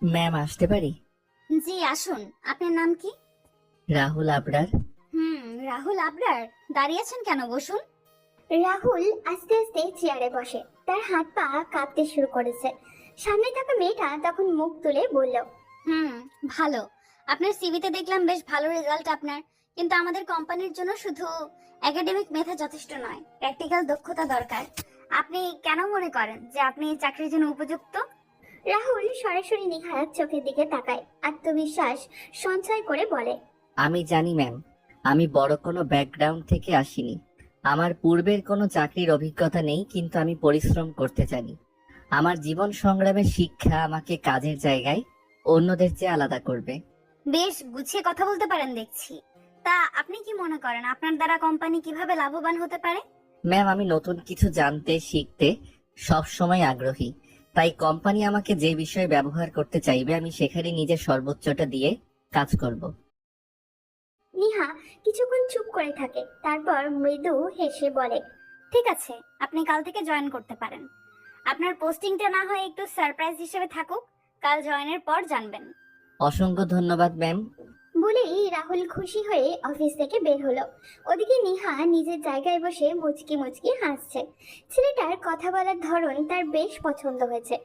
Ma'am আসতে পারি? জি আসুন। আপনার নাম কি? রাহুল আবরার। রাহুল আবরার। দাঁড়িয়েছেন কেন, বসুন। রাহুল আস্তে আস্তে চেয়ারে বসে। তার হাত পা কাঁপতে শুরু করেছে। সামনে থাকা মেয়েটা তখন মুখ তুলে বলল, হুম, ভালো। আপনার সিভিতে দেখলাম বেশ ভালো রেজাল্ট আপনার, কিন্তু আমাদের কোম্পানির জন্য শুধু একাডেমিক মেধা যথেষ্ট নয়, প্র্যাকটিক্যাল দক্ষতা দরকার। আপনি কেন মনে করেন যে আপনি এই চাকরির জন্য উপযুক্ত? রাহুল সরাসরি নিহার চোখের দিকে তাকায়, আত্মবিশ্বাস সঞ্চয় করে বলে, আমি জানি ম্যাম, আমি বড় কোনো ব্যাকগ্রাউন্ড থেকে আসিনি। আমার পূর্বের কোনো চাকরির অভিজ্ঞতা নেই, কিন্তু আমি পরিশ্রম করতে জানি। আমার জীবন সংগ্রামের শিক্ষা আমাকে কাজের জায়গায় অন্যদের চেয়ে আলাদা করবে। বেশ গুছিয়ে কথা বলতে পারেন দেখছি। তা আপনি কি মনে করেন আপনার দ্বারা কোম্পানি কিভাবে লাভবান হতে পারে? ম্যাম, আমি নতুন কিছু জানতে শিখতে সব সময় আগ্রহী। তাই কোম্পানি আমাকে যে বিষয়ে ব্যবহার করতে চাইবে আমি সেখানে নিজের সর্বোচ্চটা দিয়ে কাজ করব। নিহা কিছুক্ষণ চুপ করে থাকে, তারপর মৃদু হেসে বলে, ঠিক আছে, আপনি কাল থেকে জয়েন করতে পারেন। আপনার পোস্টিংটা না হয় একটু সারপ্রাইজ হিসেবে থাকুক, কাল জয়েনের পর জানবেন। অসংখ্য ধন্যবাদ ম্যাম। বলেই রাহুল খুশি হয়ে অফিস থেকে বের হলো। ওদিকে নিহা নিজের জায়গায় বসে মুচকি মুচকি হাসছে। ছেলেটার কথা বলার ধরন তার বেশ পছন্দ হয়েছে।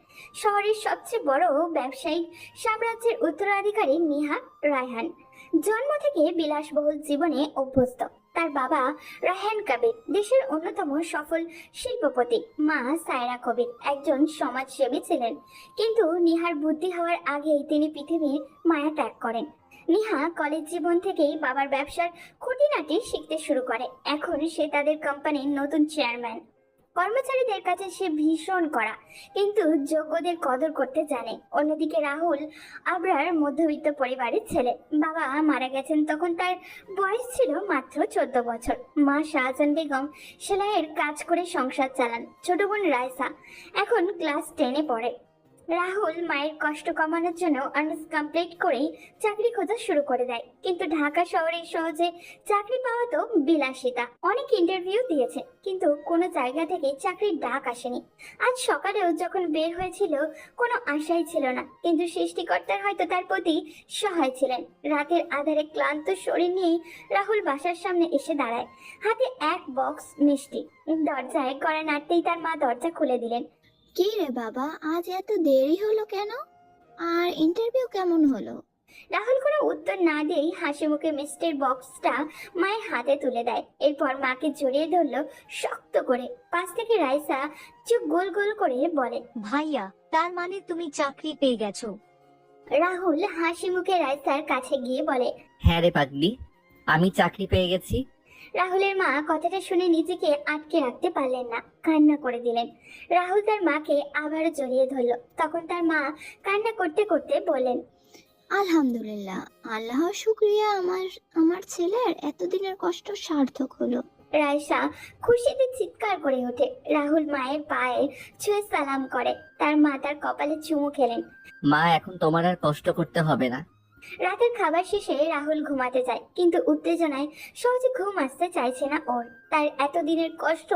শহরের সবচেয়ে বড় ব্যবসায়িক সাম্রাজ্যের উত্তরাধিকারী নিহা রায়হান জন্ম থেকে বিলাসবহুল জীবনে অভ্যস্ত। তার বাবা রায়হান কবির দেশের অন্যতম সফল শিল্পপতি, মা সায়রা কবির একজন সমাজসেবী ছিলেন। কিন্তু নিহার বুদ্ধি হওয়ার আগেই তিনি পৃথিবীর মায়া ত্যাগ করেন। নিহা কলেজ জীবন থেকেই বাবার ব্যবসার খুঁটিনাটি শিখতে শুরু করে। এখন সে তাদের কোম্পানির নতুন চেয়ারম্যান। কর্মচারীদের কাছে সে ভীষণ কড়া, কিন্তু যোগ্যদের কদর করতে জানে। অন্যদিকে রাহুল আবরার মধ্যবিত্ত পরিবারের ছেলে। বাবা মারা গেছেন তখন তার বয়স ছিল মাত্র 14 বছর। মা শাহজাহান বেগম সেলাইয়ের কাজ করে সংসার চালান। ছোট বোন রায়সা এখন ক্লাস 10-এ পড়ে। রাহুল মায়ের কষ্ট কমানোর জন্য অনার্স কমপ্লিট করেই চাকরি খোঁজা শুরু করে দেয়। কিন্তু ঢাকা শহরে সহজে চাকরি পাওয়া তো বিলাসিতা। অনেক ইন্টারভিউ দিয়েছে, কিন্তু কোনো জায়গা থেকে চাকরির ডাক আসেনি। আজ সকালেও যখন বের হয়েছিল, কোনো আশাই ছিল না, কিন্তু সৃষ্টিকর্তার হয়তো তার প্রতি সহায় ছিলেন। রাতের আধারে ক্লান্ত শরীর নিয়ে রাহুল বাসার সামনে এসে দাঁড়ায়, হাতে এক বক্স মিষ্টি। দরজায় কড়া নাড়তেই তার মা দরজা খুলে দিলেন। কি রে বাবা, আজ এত দেরি হলো কেন? আর ইন্টারভিউ কেমন হলো? রাহুল কোনো উত্তর না দিয়েই হাসি মুখে মিষ্টির বক্সটা মায়ের হাতে তুলে দেয়। এরপর মাকে জড়িয়ে ধরলো শক্ত করে। পাশ থেকে রাইসা চোখ গোল গোল করে বলে, ভাইয়া, তার মানে তুমি চাকরি পেয়ে গেছো? রাহুল হাসি মুখে রাইসার কাছে গিয়ে বলে, হ্যাঁ রে পাগলি, আমি চাকরি পেয়ে গেছি। রাহুলের মা কথাটা শুনে নিজেকে আটকে রাখতে পারলেন না, কান্না করে দিলেন। রাহুল তার মাকে আবারও জড়িয়ে ধরলো। তখন তার মা কান্না করতে করতে বললেন, আলহামদুলিল্লাহ, আল্লাহর শুক্রিয়া, আমার আমার ছেলের এতদিনের কষ্ট সার্থক হলো। রায়সা খুশিতে চিৎকার করে ওঠে। রাহুল মায়ের পায়ে ছুঁয়ে সালাম করে। তার মা তার কপালে চুমু খেলেন। মা, এখন তোমার আর কষ্ট করতে হবে না। রাতের খাবার শেষে রাহুল ঘুমাতে যায়, কিন্তু উত্তেজনায় সহজে ঘুম আসতে চাইছে না ওর। তার এতদিনের কষ্ট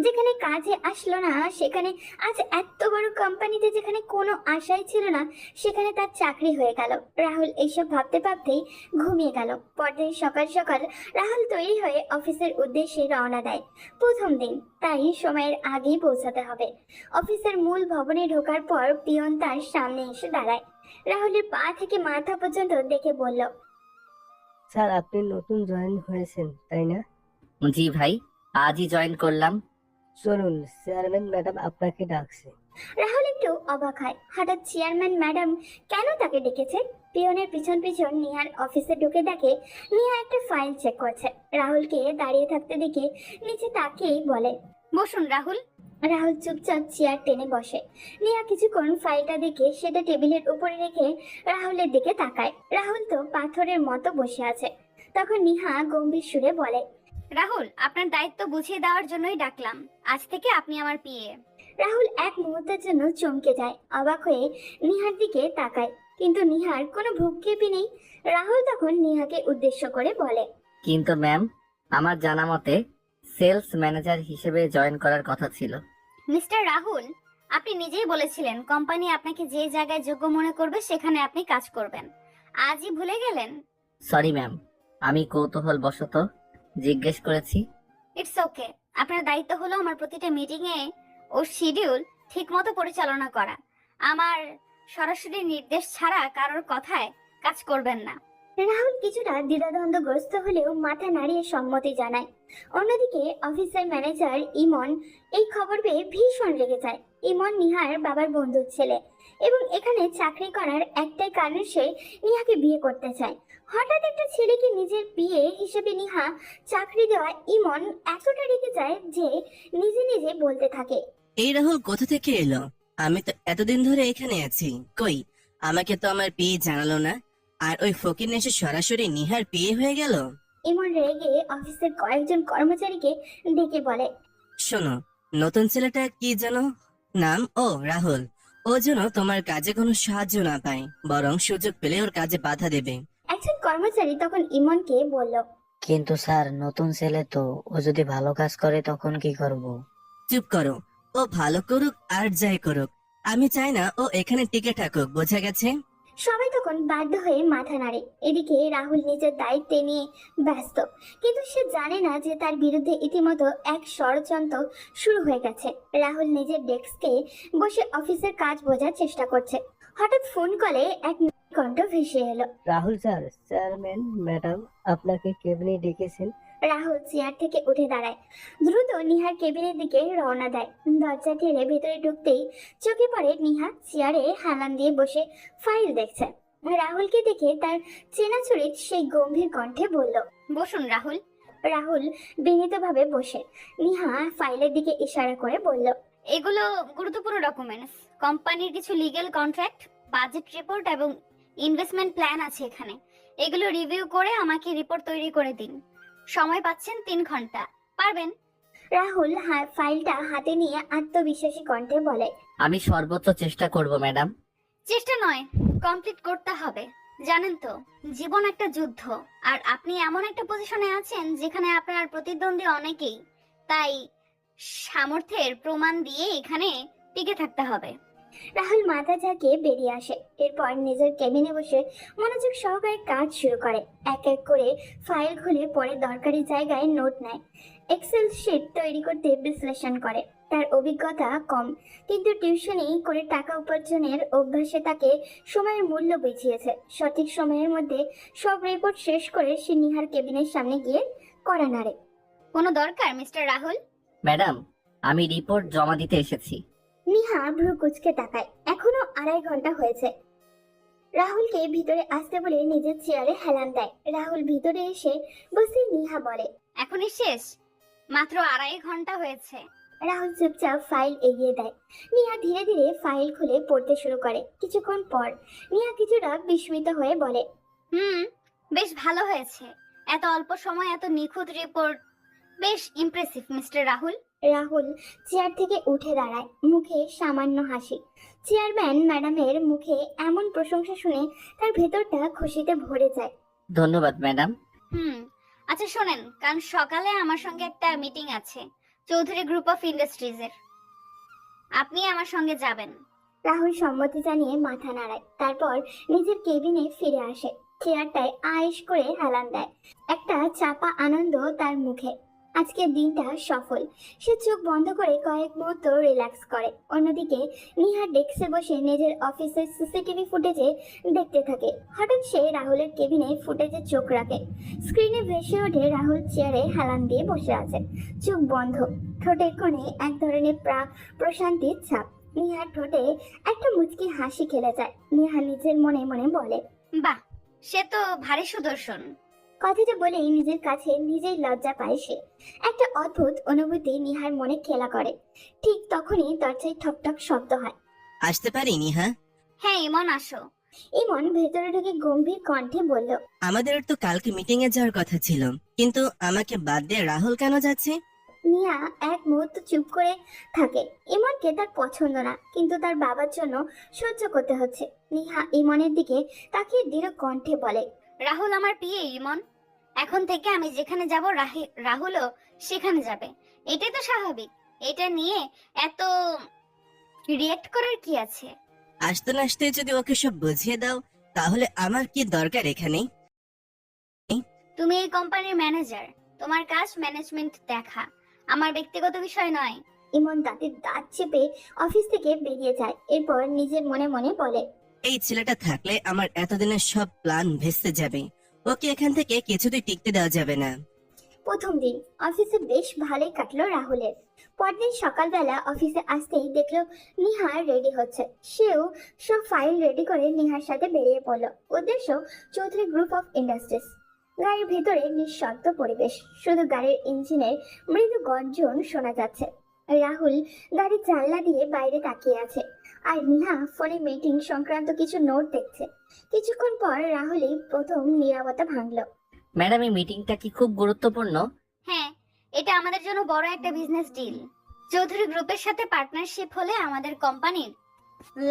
যেখানে কাজে আসলো না, সেখানে আজ এত বড় কোম্পানিতে যেখানে কোনো আশাই ছিল না, সেখানে তার চাকরি হয়ে গেল। রাহুল এইসব ভাবতে ভাবতেই ঘুমিয়ে গেল। পরদিন সকাল সকাল রাহুল তৈরি হয়ে অফিসের উদ্দেশ্যে রওনা দেয়। প্রথম দিন, তাই সময়ের আগেই পৌঁছাতে হবে। অফিসের মূল ভবনে ঢোকার পর পিয়ন তার সামনে এসে দাঁড়ায়। রাহুলের পা থেকে মাথা পর্যন্ত দেখে বলল, স্যার, আপনি নতুন জয়েন হয়েছেন তাই না? জি ভাই, আজই জয়েন করলাম। চলুন, চেয়ারম্যান ম্যাডাম আপনাকে ডাকছে। রাহুল একটু অবাক হয়। হঠাৎ চেয়ারম্যান ম্যাডাম কেন তাকে ডেকেছে? পিয়নের পিছন পিছন নিহার অফিসে ঢুকে দেখে নিহা একটা ফাইল চেক করছে। রাহুলকে দাঁড়িয়ে থাকতে দেখে নিচে তাকিয়েই বলে, বসুন রাহুল। রাহুল চুপচাপ চেয়ার টেনে বসে। নিহা কিছুক্ষণ ফাইলটা দেখে সেটা টেবিলের উপরে রেখে রাহুলের দিকে তাকায়। রাহুল তো পাথরের মতো বসে আছে। তখন নিহা গম্ভীর সুরে বলে, রাহুল, আপনার দায়িত্ব বুঝিয়ে দেওয়ার জন্যই ডাকলাম। আজ থেকে আপনি আমার পিএ। রাহুল এক মুহূর্তের জন্য চমকে যায়, অবাক হয়ে নিহার দিকে তাকায়, কিন্তু নিহার কোনো ভ্রুক্ষেপই নেই। রাহুল তখন নিহাকে উদ্দেশ্য করে বলে, কিন্তু ম্যাম, আমার জানা মতে সেলস ম্যানেজার হিসেবে জয়েন করার কথা ছিল। মিস্টার রাহুল, আপনি নিজেই বলেছিলেন কোম্পানি আপনাকে যে জায়গায় যোগ্য মনে করবে সেখানে আপনি কাজ করবেন। আজই ভুলে গেলেন? সরি ম্যাম, আমি কৌতূহল বশত জিজ্ঞেস করেছি। It's okay. আপনার দায়িত্ব হলো আমার প্রতিটা মিটিং এ ও শিডিউল ঠিকমতো পরিচালনা করা। আমার সরাসরি নির্দেশ ছাড়া কারোর কথায় কাজ করবেন না। রাহুল কিছুটা দ্বিধাদ্বন্দ্বগ্রস্ত হলেও মাথা নাড়িয়ে সম্মতি জানায়। অন্যদিকে অফিসের ম্যানেজার ইমন এই খবর পেয়ে ভীষণ রেগে যায়। ইমন নিহার বাবার বন্ধুর ছেলে এবং এখানে চাকরি করার একটাই কারণ সে নিহাকে বিয়ে করতে চায়। হঠাৎ একটা ছেলেকে নিজের বিয়ে হিসেবে নিহা চাকরি দেওয়া ইমন এতটা রেগে যায় যে নিজে নিজে বলতে থাকে, এই রাহুল কোথা থেকে এলো? আমি তো এতদিন ধরে এখানে আছি, কই আমাকে তো আমার বিয়ে জানালো না, আর ওই ফকির এসে সরাসরি নিহার বিয়ে হয়ে গেল। ইমন রেগে অফিসের কয়েকজন কর্মচারীকে ডেকে বলে, শোনো, নতুন ছেলেটা কি যেন নাম, ও রাহুল, ও যেন তোমার কাজে কোনো সাহায্য না পায়, বরং সুযোগ পেলে ওর কাজে বাধা দেবে। একজন কর্মচারী তখন ইমনকে বলল, কিন্তু স্যার নতুন ছেলে তো, ও যদি ভালো কাজ করে তখন কি করব? চুপ করো, ও ভালো করুক আর যাই করুক, আমি চাই না ও এখানে টিকে থাকুক, বোঝা গেছে? সবাই তখন বাধ্য হয়ে মাথা নাড়ে। এদিকে রাহুল নিজের দায়িত্ব নিয়ে ব্যস্ত, কিন্তু সে জানে না যে তার বিরুদ্ধে ইতিমধ্যে এক ষড়যন্ত্র শুরু হয়ে গেছে। রাহুল নিজের ডেস্কে বসে অফিসের কাজ বোঝার চেষ্টা করছে। হঠাৎ ফোন কলে এক কণ্ঠ ভেসে এলো। রাহুল স্যার, চেয়ারম্যান ম্যাডাম আপনাকে কেবিনে ডেকেছেন। রাহুল চেয়ার থেকে উঠে দাঁড়ায়, দ্রুত নিহার কেবিনের দিকে রওনা দেয়। দরজা ঠেলে ভেতরে ঢুকতেই চোখে পড়ে নিহা চেয়ারে হেলান দিয়ে বসে ফাইল দেখছে। রাহুলকে দেখে তার চেনা চরিত সেই গম্ভীর কণ্ঠে বলল, বসুন রাহুল। রাহুল বিনীতভাবে বসে নিহা ফাইলের দিকে ইশারা করে বলল, এগুলো গুরুত্বপূর্ণ ডকুমেন্টস। কোম্পানির কিছু লিগ্যাল কন্ট্রাক্ট, বাজেট রিপোর্ট এবং ইনভেস্টমেন্ট প্ল্যান আছে এখানে। এগুলো রিভিউ করে আমাকে রিপোর্ট তৈরি করে দিন। সময় পাচ্ছেন 3 ঘন্টা, পারবেন? রাহুল ফাইলটা হাতে নিয়ে আত্মবিশ্বাসী কণ্ঠে বলে, আমি সর্বোচ্চ চেষ্টা করব ম্যাডাম। চেষ্টা নয়, কমপ্লিট করতে হবে। জানেন তো, জীবন একটা যুদ্ধ, আর আপনি এমন একটা পজিশনে আছেন যেখানে আপনার প্রতিদ্বন্দ্বী অনেকেই। তাই সামর্থ্যের প্রমাণ দিয়ে এখানে টিকে থাকতে হবে। রাহুল মাথা ঝাঁকিয়ে বেরিয়ে আসে। এরপর নিজের কেবিনে বসে মনোযোগ সহকারে কাজ শুরু করে। এক এক করে ফাইল খুলে পরে দরকারি জায়গায় নোট নেয়। এক্সেল শিট তৈরি করতে বিশ্লেষণ করে। তার অভিজ্ঞতা কম, কিন্তু টিউশনি করে টাকা উপার্জনের অভ্যাসে তাকে সময়ের মূল্য বুঝিয়েছে। সঠিক সময়ের মধ্যে সব রিপোর্ট শেষ করে সে নিহার কেবিনের সামনে গিয়ে কড়া নাড়ে। কোনো দরকার মিস্টার রাহুল? ম্যাডাম, আমি রিপোর্ট জমা দিতে এসেছি। নিহা ভ্রু কুঁচকে তাকায়। এখনো 2.5 ঘন্টা হয়েছে। রাহুলকে ভিতরে আসতে বলে নিজের চেয়ারে হেলান দেয়। রাহুল ভিতরে এসে বসে নিহা বলে, এখনই শেষ? মাত্র 2.5 ঘন্টা হয়েছে। রাহুল চুপচাপ ফাইল এগিয়ে দেয়। নিহা ধীরে ধীরে ফাইল খুলে পড়তে শুরু করে। কিছুক্ষণ পর নিহা কিছুটা বিস্মিত হয়ে বলে, বেশ ভালো হয়েছে। এত অল্প সময় এত নিখুঁত রিপোর্ট, বেশ impressive mister Rahul. Rahul chair থেকে উঠে দাঁড়ায়, মুখে সামান্য হাসি। চেয়ারম্যান ম্যাডামের মুখে এমন প্রশংসা শুনে তার ভেতরটা খুশিতে ভরে যায়। ধন্যবাদ ম্যাডাম। আচ্ছা শোনেন, কাল সকালে আমার সঙ্গে একটা মিটিং আছে চৌধুরী গ্রুপ অফ ইন্ডাস্ট্রিজ এর। আপনি আমার সঙ্গে যাবেন? রাহুল সম্মতি জানিয়ে মাথা নাড়ায়। তারপর নিজের কেবিনে ফিরে আসে। চেয়ারটায় আয়েশ করে হেলান দেয়। একটা চাপা আনন্দ তার মুখে। আজকের দিনটা সফল। সে চোখ বন্ধ করে কয়েক মুহূর্ত রিল্যাক্স করে। অন্যদিকে নিহা ডেস্কে বসে নিজের অফিসের সিসিটিভি ফুটেজে দেখতে থাকে। হঠাৎ সে রাহুলের কেবিনে ফুটেজে চোখ রাখে। স্ক্রিনে ভেসে ওঠে রাহুল চেয়ারে হেলান দিয়ে বসে আছে, চোখ বন্ধ, ঠোঁটের কোণে এক ধরনের প্রশান্তির ছাপ। নিহার ঠোঁটে একটা মুচকি হাসি খেলে যায়। নিহা নিজের মনে মনে বলে, বাহ, সে তো ভারী সুদর্শন। কথাটা বলেই নিজের কাছে নিজেই লজ্জা পায় সে। একটা অদ্ভুত অনুভূতি নিহার মনে খেলা করে। ঠিক তখনই দরজায় ঠকঠক শব্দ হয়। আসতে পারি নিহা? হ্যাঁ ইমন, আসো। ইমন ভেতরে ঢুকে গম্ভীর কণ্ঠে বলল, আমাদের তো কালকে মিটিং এ যাওয়ার কথা ছিল, কিন্তু আমাকে বাদ দিয়ে রাহুল কেন যাচ্ছে? নিয়া এক মুহূর্ত চুপ করে থাকে। ইমনকে তার পছন্দ না, কিন্তু তার বাবার জন্য সহ্য করতে হচ্ছে। নিহা ইমনের দিকে তাকিয়ে দৃঢ় কণ্ঠে বলে, রাহুল আমার পিয়ে ইমন। এখন থেকে আমি যেখানে যাব রাহুলও সেখানে যাবে। এটাই তো স্বাভাবিক। এটা নিয়ে এত রিয়েক্ট করার কি আছে? আসতে না আসতে যদি ওকে সব বুঝিয়ে দাও তাহলে আমার কি দরকার এখানে? তুমি এই কোম্পানির ম্যানেজার, তোমার কাজ ম্যানেজমেন্ট দেখা, আমার ব্যক্তিগত বিষয় নয়। ইমন দাঁতের দাঁত চেপে অফিস থেকে বেরিয়ে যায়। এরপর নিজের মনে মনে বলে, এই ছেলেটা থাকলে আমার এতদিনের সব প্ল্যান ভেস্তে যাবে। ওকে এখান থেকে কিছুতেই টিকতে দেওয়া যাবে না। প্রথম দিন অফিসে বেশ ভালোই কাটলো রাহুলের। পরদিন সকালবেলা অফিসে আসতেই দেখলো নিহা রেডি হচ্ছে। সেও সব ফাইল রেডি করে নিহার সাথে বেরিয়ে পড়লো। উদ্দেশ্য চৌধুরী গ্রুপ অফ ইন্ডাস্ট্রিজ। গাড়ির ভেতরে নিঃশব্দ পরিবেশ, শুধু গাড়ির ইঞ্জিনের মৃদু গর্জন শোনা যাচ্ছে। রাহুল গাড়ির জানলা দিয়ে বাইরে তাকিয়ে আছে, আর নিহা ফোনে মিটিং সংক্রান্ত কিছু নোট দেখছে। কিছুক্ষণ পর রাহুলই প্রথম নীরবতা ভাঙলো। ম্যাডাম, এই মিটিংটা কি খুব গুরুত্বপূর্ণ? হ্যাঁ, এটা আমাদের জন্য বড় একটা বিজনেস ডিল। চৌধুরী গ্রুপের সাথে পার্টনারশিপ হলে আমাদের কোম্পানির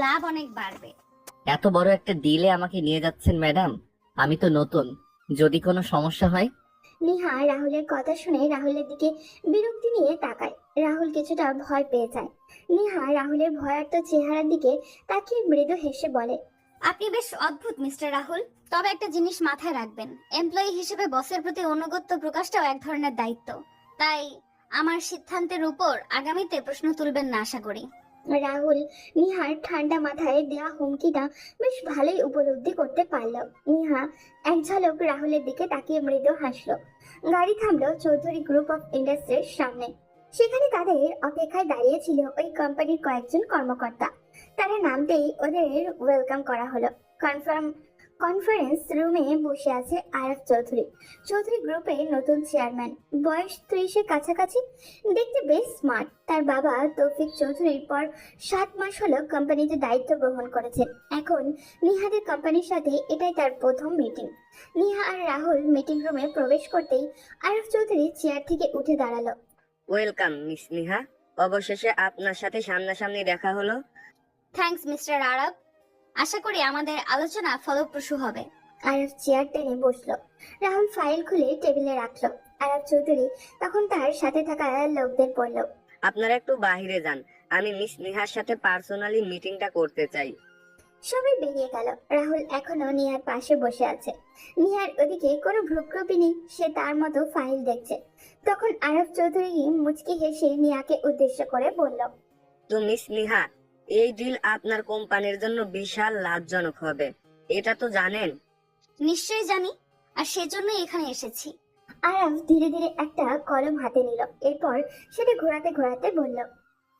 লাভ অনেক বাড়বে। এত বড় একটা ডিলে আমাকে নিয়ে যাচ্ছেন ম্যাডাম? আমি তো নতুন, যদি কোনো সমস্যা হয়। নিহা রাহুলের কথা শুনে রাহুলের দিকে বিরক্তি নিয়ে তাকায়। রাহুল কিছুটা ভয় পেয়ে যায়। নিহা রাহুলের ভয়ার্ত চেহারার দিকে তাকিয়ে মৃদু হেসে বলে, আপনি বেশ অদ্ভুত মিস্টার রাহুল। তবে একটা জিনিস মাথায় রাখবেন, এমপ্লয়ি হিসেবে বসের প্রতি অনুগত্য প্রকাশটাও এক ধরনের দায়িত্ব। তাই আমার সিদ্ধান্তের উপর আগামীতে প্রশ্ন তুলবেন না আশা করি। রাহুল নিহার ঠান্ডা মাথায় দেওয়া হুমকিটা বেশ ভালোই উপলব্ধি করতে পারল। নিহা এক ঝলক রাহুলের দিকে তাকিয়ে মৃদু হাসলো। গাড়ি থামলো চৌধুরী গ্রুপ অফ ইন্ডাস্ট্রির সামনে। সেখানে তাদের অপেক্ষায় দাঁড়িয়ে ছিল ওই কোম্পানির কয়েকজন কর্মকর্তা। তারা নামতেই ওদের ওয়েলকাম করা হলো। কনফারেন্স রুমে বসে আছে আরফ চৌধুরী, চৌধুরী গ্রুপের নতুন চেয়ারম্যান। বয়স 30-এর কাছাকাছি, দেখতে বেশ স্মার্ট। তার বাবা তৌফিক চৌধুরীর পর 7 মাস হলো কোম্পানিতে দায়িত্ব গ্রহণ করেছেন। এখন নিহাদের কোম্পানির সাথে এটাই তার প্রথম মিটিং। নিহা আর রাহুল মিটিং রুমে প্রবেশ করতেই আরফ চৌধুরী চেয়ার থেকে উঠে দাঁড়ালো। ওয়েলকাম মিস নিহা, অবশেষে আপনার সাথে সামনাসামনি দেখা হলো। থ্যাঙ্কস মিস্টার আরব, আশা করি আমাদের আলোচনা ফলপ্রসূ হবে। আরব চেয়ার টেনে বসলো। রাহুল ফাইল খুলে টেবিলে রাখলো। আরব চৌধুরী তখন তার সাথে থাকা লোকদের বলল, আপনারা একটু বাইরে যান, আমি মিস নিহার সাথে পার্সোনালি মিটিংটা করতে চাই। সবাই বেরিয়ে গেল। রাহুল এখনো নিহার পাশে বসে আছে। নিহার ওদিকে কোনো ভ্রুক্ষেপই নেই, সে তার মতো ফাইল দেখছে। তখন আরব চৌধুরী মুচকি হেসে নিহাকে উদ্দেশ্য করে বলল, তো মিস নিহা, এই ডিল আপনার কোম্পানির জন্য বিশাল লাভজনক হবে, এটা তো জানেন। নিশ্চয়ই জানি, আর সেজন্যই এখানে এসেছি। আরব ধীরে ধীরে একটা কলম হাতে নিল। এরপর সেটা ঘোরাতে ঘোরাতে বলল,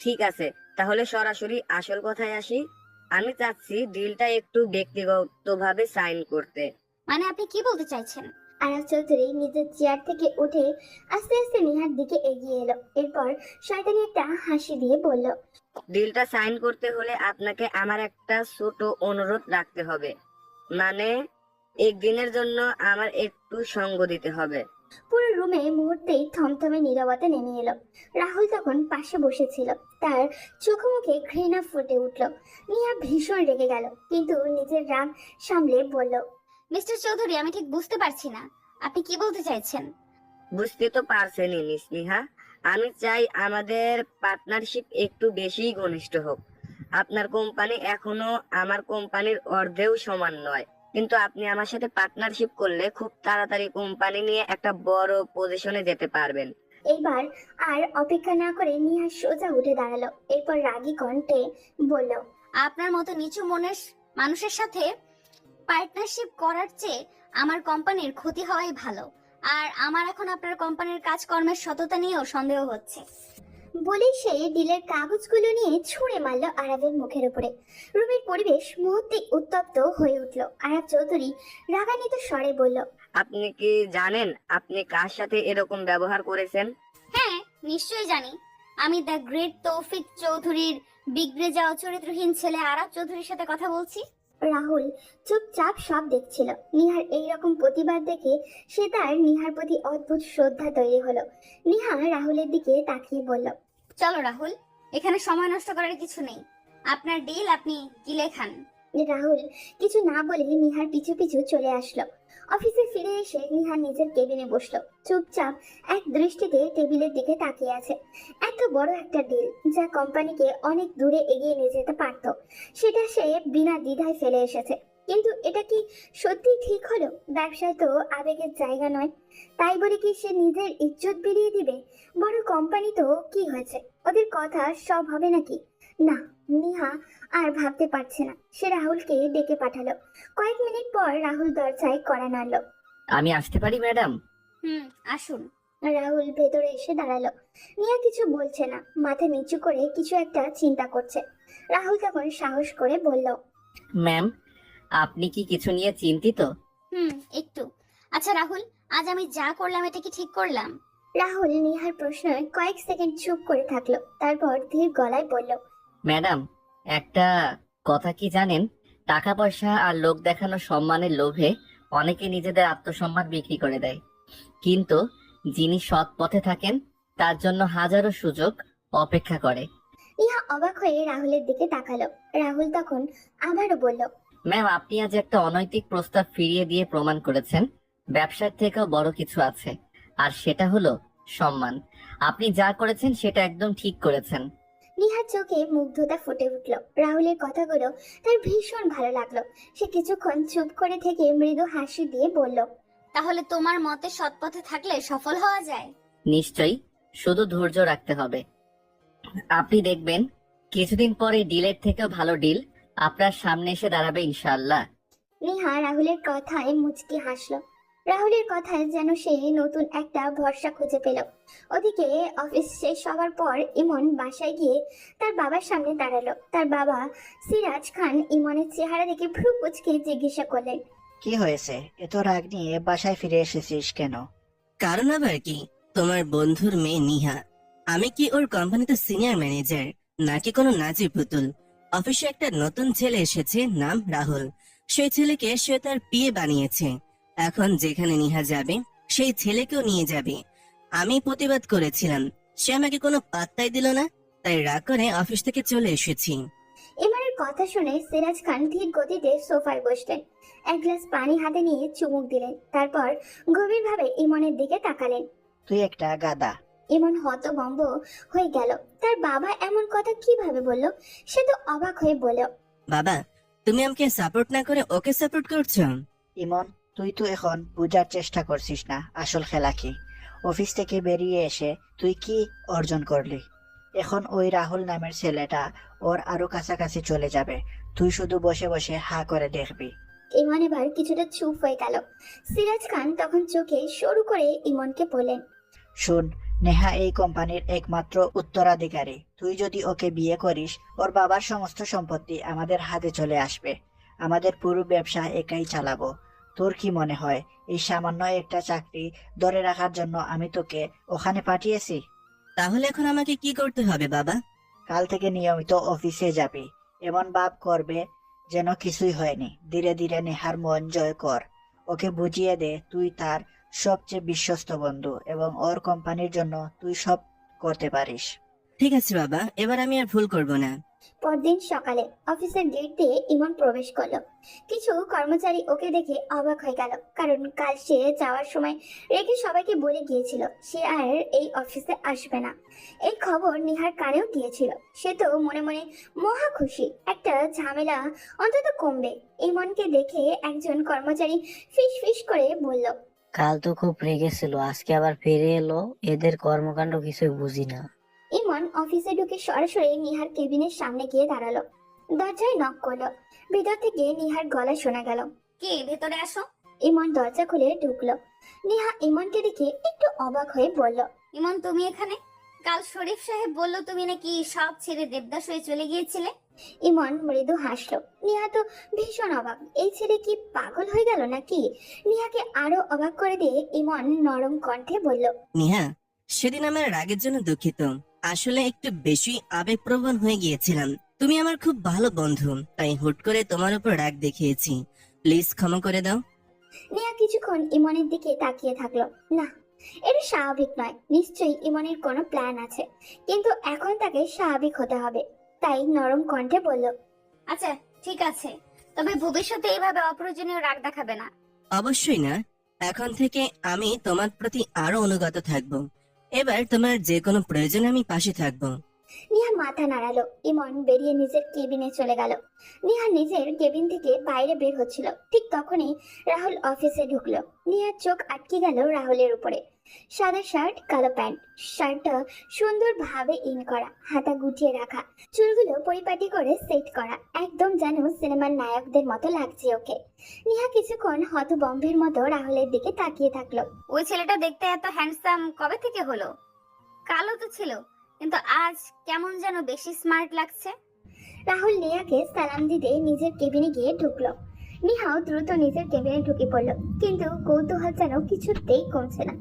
ঠিক আছে, তাহলে সরাসরি আসল কথায় আসি। আমি চাচ্ছি ডিলটা একটু ব্যক্তিগতভাবে সাইন করতে। মানে আপনি কি বলতে চাইছেন? আরব চৌধুরী নিজের চেয়ার থেকে উঠে আস্তে আস্তে নিহার দিকে এগিয়ে এলো। এরপর শয়তানি একটা হাসি দিয়ে বলল, ডিলটা সাইন করতে হলে আপনাকে আমার একটা ছোট অনুরোধ রাখতে হবে। মানে একদিনের জন্য আমার একটু সঙ্গ দিতে হবে। পুরো রুমে মুহূর্তেই থমথমে নীরবতা নেমে এলো। রাহুল তখন পাশে বসেছিল। তার চোখ মুখে ঘৃণা ফুটে উঠল। নিহা ভীষণ রেগে গেল, কিন্তু নিজের রাগ সামলে বলল, মিস্টার চৌধুরী, আমি ঠিক বুঝতে পারছি না, আপনি কি বলতে চাইছেন? বুঝতে তো পারছেনই মিস নিহা, আমি চাই আমাদের পার্টনারশিপ একটু বেশি ঘনিষ্ঠ হোক। আপনার কোম্পানি এখনো আমার কোম্পানির অর্ধেও সমান নয়, কিন্তু আপনি আমার সাথে পার্টনারশিপ করলে খুব তাড়াতাড়ি কোম্পানি নিয়ে একটা বড় পজিশনে যেতে পারবেন। এইবার আর অপেক্ষা না করে নিহা সোজা উঠে দাঁড়ালো। এরপর রাগী কণ্ঠে বলল, আপনার মতো নিচু মনের মানুষের সাথে পার্টনারশিপ করার চেয়ে আমার কোম্পানির ক্ষতি হওয়াই ভালো। আর আমার এখন আপনার কোম্পানির কাজকর্মের সততা নিয়েও সন্দেহ হচ্ছে। বলেই সে ডিলের কাগজগুলো নিয়ে ছুঁড়ে মারল আরবের মুখের উপরে। রুমের পরিবেশ মুহূর্তে উত্তপ্ত হয়ে উঠল। আরব চৌধুরী রাগান্বিত স্বরে বলল, আপনি কি জানেন আপনি কার সাথে এরকম ব্যবহার করেছেন? হ্যাঁ, নিশ্চয়ই জানি। আমি দ্য গ্রেট তৌফিক চৌধুরীর বিগড়ে যাওয়া চরিত্রহীন ছেলে আরব চৌধুরীর সাথে কথা বলছি। রাহুল চুপচাপ সব দেখছিল। নিহার এইরকম প্রতিবাদ দেখে নিহার প্রতি অদ্ভুত শ্রদ্ধা তৈরি হলো। নিহা রাহুলের দিকে তাকিয়ে বলল, চলো রাহুল, এখানে সময় নষ্ট করার কিছু নেই। আপনার ডিল আপনি গিলে খান। রাহুল কিছু না বলে নিহার পিছু পিছু চলে আসলো। অফিসে ফিরে এসে নিহা নিজের কেবিনে বসলো, চুপচাপ এক দৃষ্টিতে টেবিলের দিকে তাকিয়ে আছে। এত বড় একটা ডিল যা কোম্পানিকে অনেক দূরে এগিয়ে নিয়ে যেতে পারত, সেটা সে বিনা দ্বিধায় ফেলে এসেছে। কিন্তু এটা কি সত্যি ঠিক হলো? ব্যবসায় তো আবেগের জায়গা নয়, তাই বলে কি সে নিজের ইজ্জত বিলিয়ে দিবে? বড় কোম্পানি তো কি হয়েছে, ওদের কথা সব হবে নাকি? না, নিহা আর ভাবতে পারছে না। সে রাহুলকে ডেকে পাঠালো। কয়েক মিনিট পর রাহুল দরজায় কড়া নাড়লো। আমি আসতে পারি ম্যাডাম? আসুন। রাহুল ভেতরে এসে দাঁড়ালো। নিয়া কিছু বলছে না, মাথা নিচু করে কিছু একটা চিন্তা করছে। রাহুল তখন সাহস করে বলল, ম্যাম, আপনি কি কিছু নিয়ে চিন্তিত? একটু। আচ্ছা রাহুল, আজ আমি যা করলাম এটা কি ঠিক করলাম? রাহুল নিহার প্রশ্নে কয়েক সেকেন্ড চুপ করে থাকলো, তারপর ধীর গলায় বলল, ম্যাডাম, একটা কথা কি জানেন? টাকা পয়সা আর লোক দেখানো সম্মানের লোভে অনেকে নিজেদের আত্মসম্মান বিক্রি করে দেয়, কিন্তু যিনি সৎ পথে থাকেন তার জন্য হাজারো সুযোগ অপেক্ষা করে। নিহা অবাক হয়ে রাহুলের দিকে তাকালো। রাহুল তখন আবারও বলল, ম্যাম, আপনি আজ একটা অনৈতিক প্রস্তাব ফিরিয়ে দিয়ে প্রমাণ করেছেন ব্যবসার থেকেও বড় কিছু আছে, আর সেটা হলো সম্মান। আপনি যা করেছেন সেটা একদম ঠিক করেছেন। নিহার চোখে মুগ্ধতা ফুটে উঠল। রাহুলের কথাগুলো তার ভীষণ ভালো লাগলো। সে কিছুক্ষণ চুপ করে থেকে মৃদু হাসি দিয়ে বলল, তাহলে তোমার মতে সৎ পথে থাকলে সফল হওয়া যায়? নিশ্চয়ই, শুধু ধৈর্য রাখতে হবে। আপনি দেখবেন কিছুদিন পরে ডিলের থেকেও ভালো ডিল আপনার সামনে এসে দাঁড়াবে ইনশাআল্লাহ। নিহা রাহুলের কথায় মুচকি হাসলো। রাহুলের কথায় যেন সে নতুন একটা ভরসা খুঁজে পেল। ওদিকে অফিস শেষ হওয়ার পর ইমন বাসায় গিয়ে তার বাবার সামনে দাঁড়ালো। তার বাবা সিরাজ খান ইমনের চেহারা দেখে ভ্রু কুঁচকে জিজ্ঞাসা করলেন, কি হয়েছে? এত রাগ নিয়ে বাসায় ফিরে এসেছিস কেন? কারণ আবার কি, তোমার বন্ধুর মেয়ে নিহা। আমি কি ওর কোম্পানিতে সিনিয়র ম্যানেজার, নাকি কোনো নাচের পুতুল? অফিসে একটা নতুন ছেলে এসেছে, নাম রাহুল। সেই ছেলেকে সে তার পিএ বানিয়েছে। এখন যেখানে নিহা যাবে সেই ছেলেকেও নিয়ে যাবে। আমি প্রতিবাদ করেছিলাম, সে আমাকে কোনো পাত্তাই দিল না, তাই রাগ করে অফিস থেকে চলে এসেছি। ইমনের কথা শুনে সিরাজ খান ধীর গতিতে সোফায় বসলেন। এক গ্লাস পানি হাতে নিয়ে চুমুক দিলেন, তারপর গভীরভাবে ইমনের দিকে তাকালেন। তুই একটা গাধা। ইমন হতভম্ব হয়ে গেল। তার বাবা এমন কথা কিভাবে বলল? সে তো অবাক হয়ে বলল, বাবা, তুমি আমাকে সাপোর্ট না করে ওকে সাপোর্ট করছো? ইমন, তুই তো এখন বোঝার চেষ্টা করছিস না আসল খেলা কি। অফিস থেকে বেরিয়ে এসে তুই কি অর্জন করলি? এখন ওই রাহুল নামের ছেলেটা ওর আরো কাছাকাছি চলে যাবে, তুই শুধু বসে বসে হা করে দেখবি। ইমন এবার কিছুটা চুপ হয়ে গেল। সিরাজ খান তখন চোখে সরু করে ইমনকে বললেন, শুন, নেহা এই কোম্পানির একমাত্র উত্তরাধিকারী। তুই যদি ওকে বিয়ে করিস, ওর বাবার সমস্ত সম্পত্তি আমাদের হাতে চলে আসবে। আমাদের পুরো ব্যবসা একাই চালাবো। তোর কি মনে হয় এই সামান্য একটা চাকরি ধরে রাখার জন্য আমি তোকে ওখানে পাঠিয়েছি? তাহলে এখন আমাকে কি করতে হবে বাবা? কাল থেকে নিয়মিত অফিসে যাবি, এমন ভাব করবে যেন কিছুই হয়নি। ধীরে ধীরে নেহার মন জয় কর। ওকে বুঝিয়ে দে তুই তার সবচেয়ে বিশ্বস্ত বন্ধু এবং ওর কোম্পানির জন্য তুই সব করতে পারিস। ঠিক আছে বাবা, এবার আমি আর ভুল করব না। পরদিন সকালে অফিসের গেট দিয়ে ইমন প্রবেশ করলো। কিছু কর্মচারী ওকে দেখে অবাক হয়ে গেল, কারণ কাল সে যাওয়ার সময় রেখে সবাইকে বলে গিয়েছিল সে আর এই অফিসে আসবে না। এই খবর নিহার কানেও গিয়েছিল। সে তো মনে মনে মহা খুশি, একটা ঝামেলা অন্তত কমবে। ইমনকে দেখে একজন কর্মচারী ফিস ফিস করে বলল, কাল তো খুব রেগেছিল, আজকে আবার ফিরে এলো। এদের কর্মকাণ্ড কিছুই বুঝি না। ইমন অফিসে ঢুকে সরাসরি নিহার কেবিনের সামনে গিয়ে দাঁড়ালো। দরজায় নক করলো। ভিতর থেকে নিহার গলা শোনা গেল, কে? ভেতরে আসো। ইমন দরজা খুলে ঢুকলো। নিহা ইমনকে দেখে একটু অবাক হয়ে বলল, ইমন, তুমি এখানে? কাল শরীফ সাহেব বললো তুমি নাকি সব ছেড়ে দেবদাস হয়ে চলে গিয়েছিলে। ইমন মৃদু হাসলো। নিহা তো ভীষণ অবাক, এই ছেলে কি পাগল হয়ে গেল নাকি? নিহাকে আরো অবাক করে দিয়ে ইমন নরম কণ্ঠে বলল, নিহা, সেদিন আমার রাগের জন্য দুঃখিত। আসলে একটু বেশি আবেগপ্রবণ হয়ে গিয়েছিলাম। তুমি আমার খুব ভালো বন্ধু, তাই হুট করে তোমার উপর রাগ দেখিয়েছি। প্লিজ ক্ষমা করে দাও। নিহা কিছুক্ষণ ইমনের দিকে তাকিয়ে থাকলো। না, এটা স্বাভাবিক নয়। নিশ্চয়ই ইমনের কোনো প্ল্যান আছে, কিন্তু এখন তাকে স্বাভাবিক হতে হবে। তাই নরম কণ্ঠে বলল, আচ্ছা ঠিক আছে, তবে ভবিষ্যতে এইভাবে অপ্রয়োজনীয় রাগ দেখাবে না। অবশ্যই না, এখন থেকে আমি তোমার প্রতি আরো অনুগত থাকবো। এবার তোমার যে কোনো প্রয়োজনে আমি পাশে থাকবো। নিহা মাথা নাড়ালো। ইমন বেরিয়ে নিজের কেবিনে চলে গেল। নিহা নিজের কেবিন থেকে বাইরে বের হচ্ছিল, ঠিক তখনই রাহুল অফিসে ঢুকলো। নিহার চোখ আটকে গেল রাহুলের উপরে। সাদা শার্ট, কালো প্যান্ট। শার্টটা সুন্দরভাবে ইন করা, হাতা গুটিয়ে রাখা, চুলগুলো পরিপাটি করে সেট করা, একদম যেন সিনেমার নায়কদের মতো লাগছে ওকে। নিহা কিছুক্ষণ হতভম্বের মতো রাহুলের দিকে তাকিয়ে থাকলো। ওই ছেলেটা দেখতে এত হ্যান্ডসাম কবে থেকে হলো? কালো তো ছিল, কিন্তু আজ কেমন যেন বেশি স্মার্ট লাগছে। রাহুল নিহাকে সালাম দিতে নিজের কেবিনে গিয়ে ঢুকলো। নিহাও দ্রুত নিজের কেবিনে ঢুকে পড়লো, কিন্তু কৌতূহল যেন কিছুতেই কমছে না।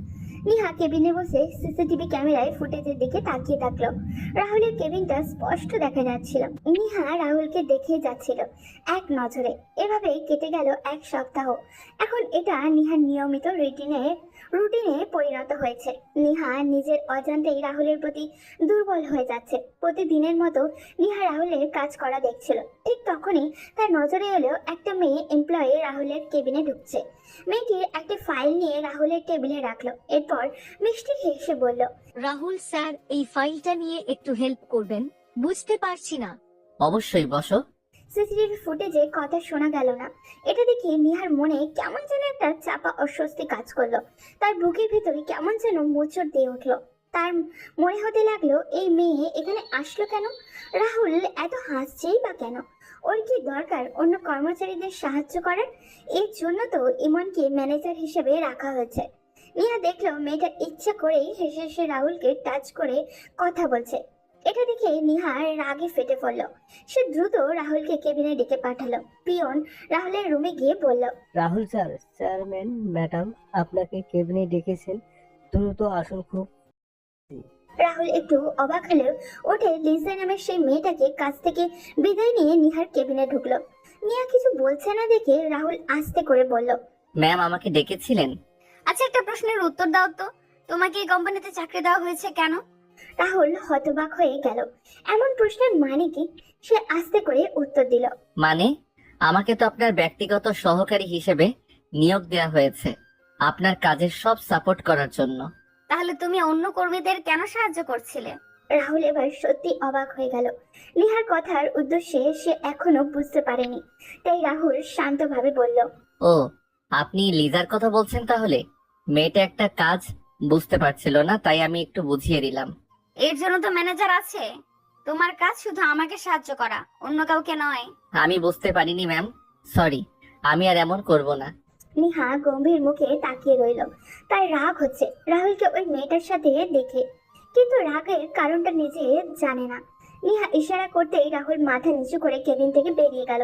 নিহা কেবিনে বসে সিসিটিভি ক্যামেরায় ফুটেজের দিকে তাকিয়ে থাকলো। রাহুলের কেবিনটা স্পষ্ট দেখা যাচ্ছিল। নিহা রাহুলকে দেখে যাচ্ছিল এক নজরে। এভাবেই কেটে গেল এক সপ্তাহ। এখন এটা নিহার নিয়মিত রুটিনে পরিণত হয়েছে। নিহা নিজের অজান্তেই রাহুলের প্রতি দুর্বল হয়ে যাচ্ছে। প্রতিদিনের মতো নিহা রাহুলের কাজ করা দেখছিল। ঠিক তখনই তার নজরে এলো একটা মেয়ে এমপ্লয়ি রাহুলের কেবিনে ঢুকছে। মেয়েটির একটা ফাইল নিয়ে রাহুলের টেবিলে রাখলো। এরপর মিষ্টি হেসে বলল, রাহুল স্যার, এই ফাইলটা নিয়ে একটু হেল্প করবেন? বুঝতে পারছি না। অবশ্যই, বসো। সিসিটিভি ফুটেজে কথা শোনা গেল না। এটা দেখে নিহার মনে কেমন যেন একটা চাপা অস্বস্তি কাজ করলো। তার বুকের ভিতরে কেমন যেন মোচড় দিয়ে উঠলো। তার মনে হতে লাগলো, এই মেয়ে এখানে আসলো কেন? রাহুল এত হাসছেই বা কেন? ওর কি দরকার অন্য কর্মচারীদের সাহায্য করার? এর জন্য তো ইমনকে ম্যানেজার হিসেবে রাখা হয়েছে। নিহা দেখলো মেয়েটা ইচ্ছা করেই হেসে হেসে রাহুলকে টাচ করে কথা বলছে। এটা দেখে নিহার রাগে ফেটে পড়লো। সে দ্রুত রাহুলকে কেবিনে ডেকে পাঠালো। পিয়ন রাহুলের রুমে গিয়ে বলল, রাহুল স্যার, চেয়ারম্যান ম্যাডাম আপনাকে কেবিনে ডেকেছেন, দ্রুত আসুন। খুব রাহুল একটু অবাক হলেও ওঠে লিজা নামের সেই মেয়েটাকে কাছ থেকে বিদায় নিয়ে নিহার কেবিনে ঢুকলো। নিহা কিছু বলছে না দেখে রাহুল আস্তে করে বলল, ম্যাম আমাকে ডেকেছিলেন? আচ্ছা, একটা প্রশ্নের উত্তর দাও তো, তোমাকে এই কোম্পানিতে চাকরি দেওয়া হয়েছে কেন? রাহুল হতবাক হয়ে গেল। এমন প্রশ্নের মানে কি? সে আস্তে করে উত্তর দিল, মানে, আমাকে তো আপনার ব্যক্তিগত সহকারী হিসেবে নিয়োগ দেওয়া হয়েছে, আপনার কাজের সব সাপোর্ট করার জন্য। তাহলে তুমি অন্য কর্মীদের কেন সাহায্য করছিলে? রাহুল এবার সত্যি অবাক হয়ে গেল। নিহার কথার উদ্দেশ্যে সে এখনো বুঝতে পারেনি। তাই রাহুল শান্তভাবে বলল, ও, আপনি লিজার কথা বলছেন তাহলে? মেয়েটা একটা কাজ বুঝতে পারছিল না, তাই আমি একটু বুঝিয়ে দিলাম। এর জন্য তো ম্যানেজার আছে। তোমার কাজ শুধু আমাকে সাহায্য করা, অন্য কাউকে নয়। আমি বুঝতে পারিনি ম্যাম, সরি, আমি আর এমন করব না। নিহা গম্ভীর মুখে তাকিয়ে রইল। তার রাগ হচ্ছে রাহুলকে ওই মেয়েটার সাথে দেখে, কিন্তু রাগের কারণটা নিজে জানে না। নিহা ইশারা করতেই রাহুল মাথা নিচু করে কেবিন থেকে বেরিয়ে গেল।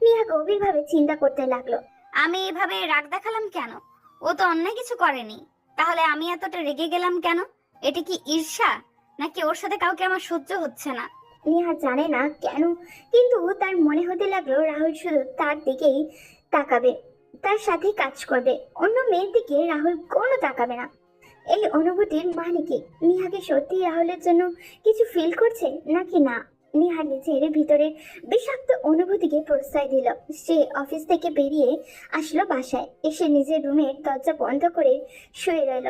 নিহা গভীরভাবে চিন্তা করতে লাগলো। আমি এভাবে রাগ দেখালাম কেন? ও তো অন্যায় কিছু করেনি, তাহলে আমি এতটা রেগে গেলাম কেন? এটা কি ঈর্ষা, নাকি ওর সাথে কাউকে আমার সহ্য হচ্ছে না? নিহা জানে না কেন, কিন্তু তার মনে হতে লাগলো রাহুল শুধু তার দিকেই তাকাবে, তার সাথে কাজ করবে। অন্য মেয়ের দিকে রাহুল কোনো তাকাবে না। এই অনুভূতির মানে কি? নিহাকে সত্যি রাহুলের জন্য কিছু ফিল করছে নাকি না? নিহা নিজের ভিতরে বিষাক্ত অনুভূতিকে প্রশ্রয় দিল। সে অফিস থেকে বেরিয়ে আসলো বাসায়। এসে নিজের রুমের দরজা বন্ধ করে শুয়ে রইল।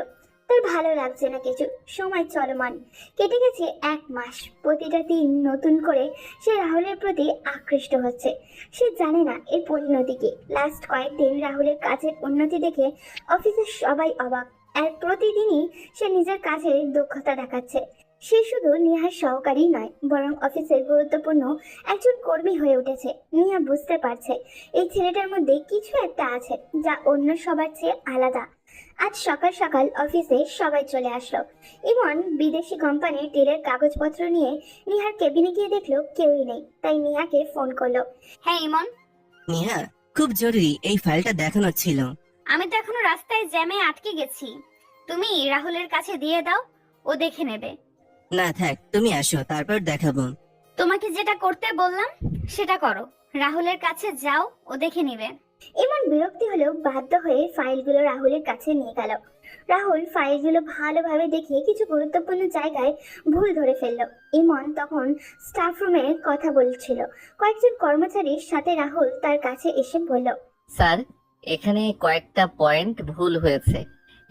তার ভালো লাগছে না কিছু। সময় চলমান কেটে গেছে 1 মাস। প্রতিটা দিন নতুন করে সে রাহুলের প্রতি আকৃষ্ট হচ্ছে। সে জানে না এর পরিণতি কি। লাস্ট কয়েকদিন রাহুলের কাজের উন্নতি দেখে অফিসের সবাই অবাক। আর প্রতিদিনই সে নিজের কাজে দক্ষতা দেখাচ্ছে। সে শুধু নিহার সহকারী নয়, বরং অফিসের গুরুত্বপূর্ণ একজন কর্মী হয়ে উঠেছে। নিহা বুঝতে পারছে এই ছেলেটার মধ্যে কিছু একটা আছে যা অন্য সবার চেয়ে আলাদা। আজ সকাল সকাল অফিসে সবাই চলে আসলো। ইমন বিদেশি কোম্পানির ডিলের কাগজপত্র নিয়ে নিহার কেবিনে গিয়ে দেখলো কেউই নেই। তাই নিহাকে ফোন করলো। হ্যাঁ ইমন, নিহা, খুব জরুরি এই ফাইলটা দেখানোর ছিল। আমি তো এখনো রাস্তায় জ্যামে আটকে গেছি। তুমি রাহুলের কাছে দিয়ে দাও, ও দেখে নেবে। না থাক, তুমি আসো, তারপর দেখাবো। তোমাকে যেটা করতে বললাম সেটা করো। রাহুলের কাছে যাও, ও দেখে নিবে। ইমন বিরক্তি হলেও বাধ্য হয়ে ফাইলগুলো রাহুলের কাছে নিয়ে গেল। রাহুল ফাইলগুলো ভালোভাবে দেখে কিছু গুরুত্বপূর্ণ জায়গায় ভুল ধরে ফেলল। ইমন তখন স্টাফ রুমে কথা বলছিল। কয়েকজন কর্মচারীর সাথে রাহুল তার কাছে এসে বলল, স্যার, এখানে কয়েকটা পয়েন্ট ভুল হয়েছে।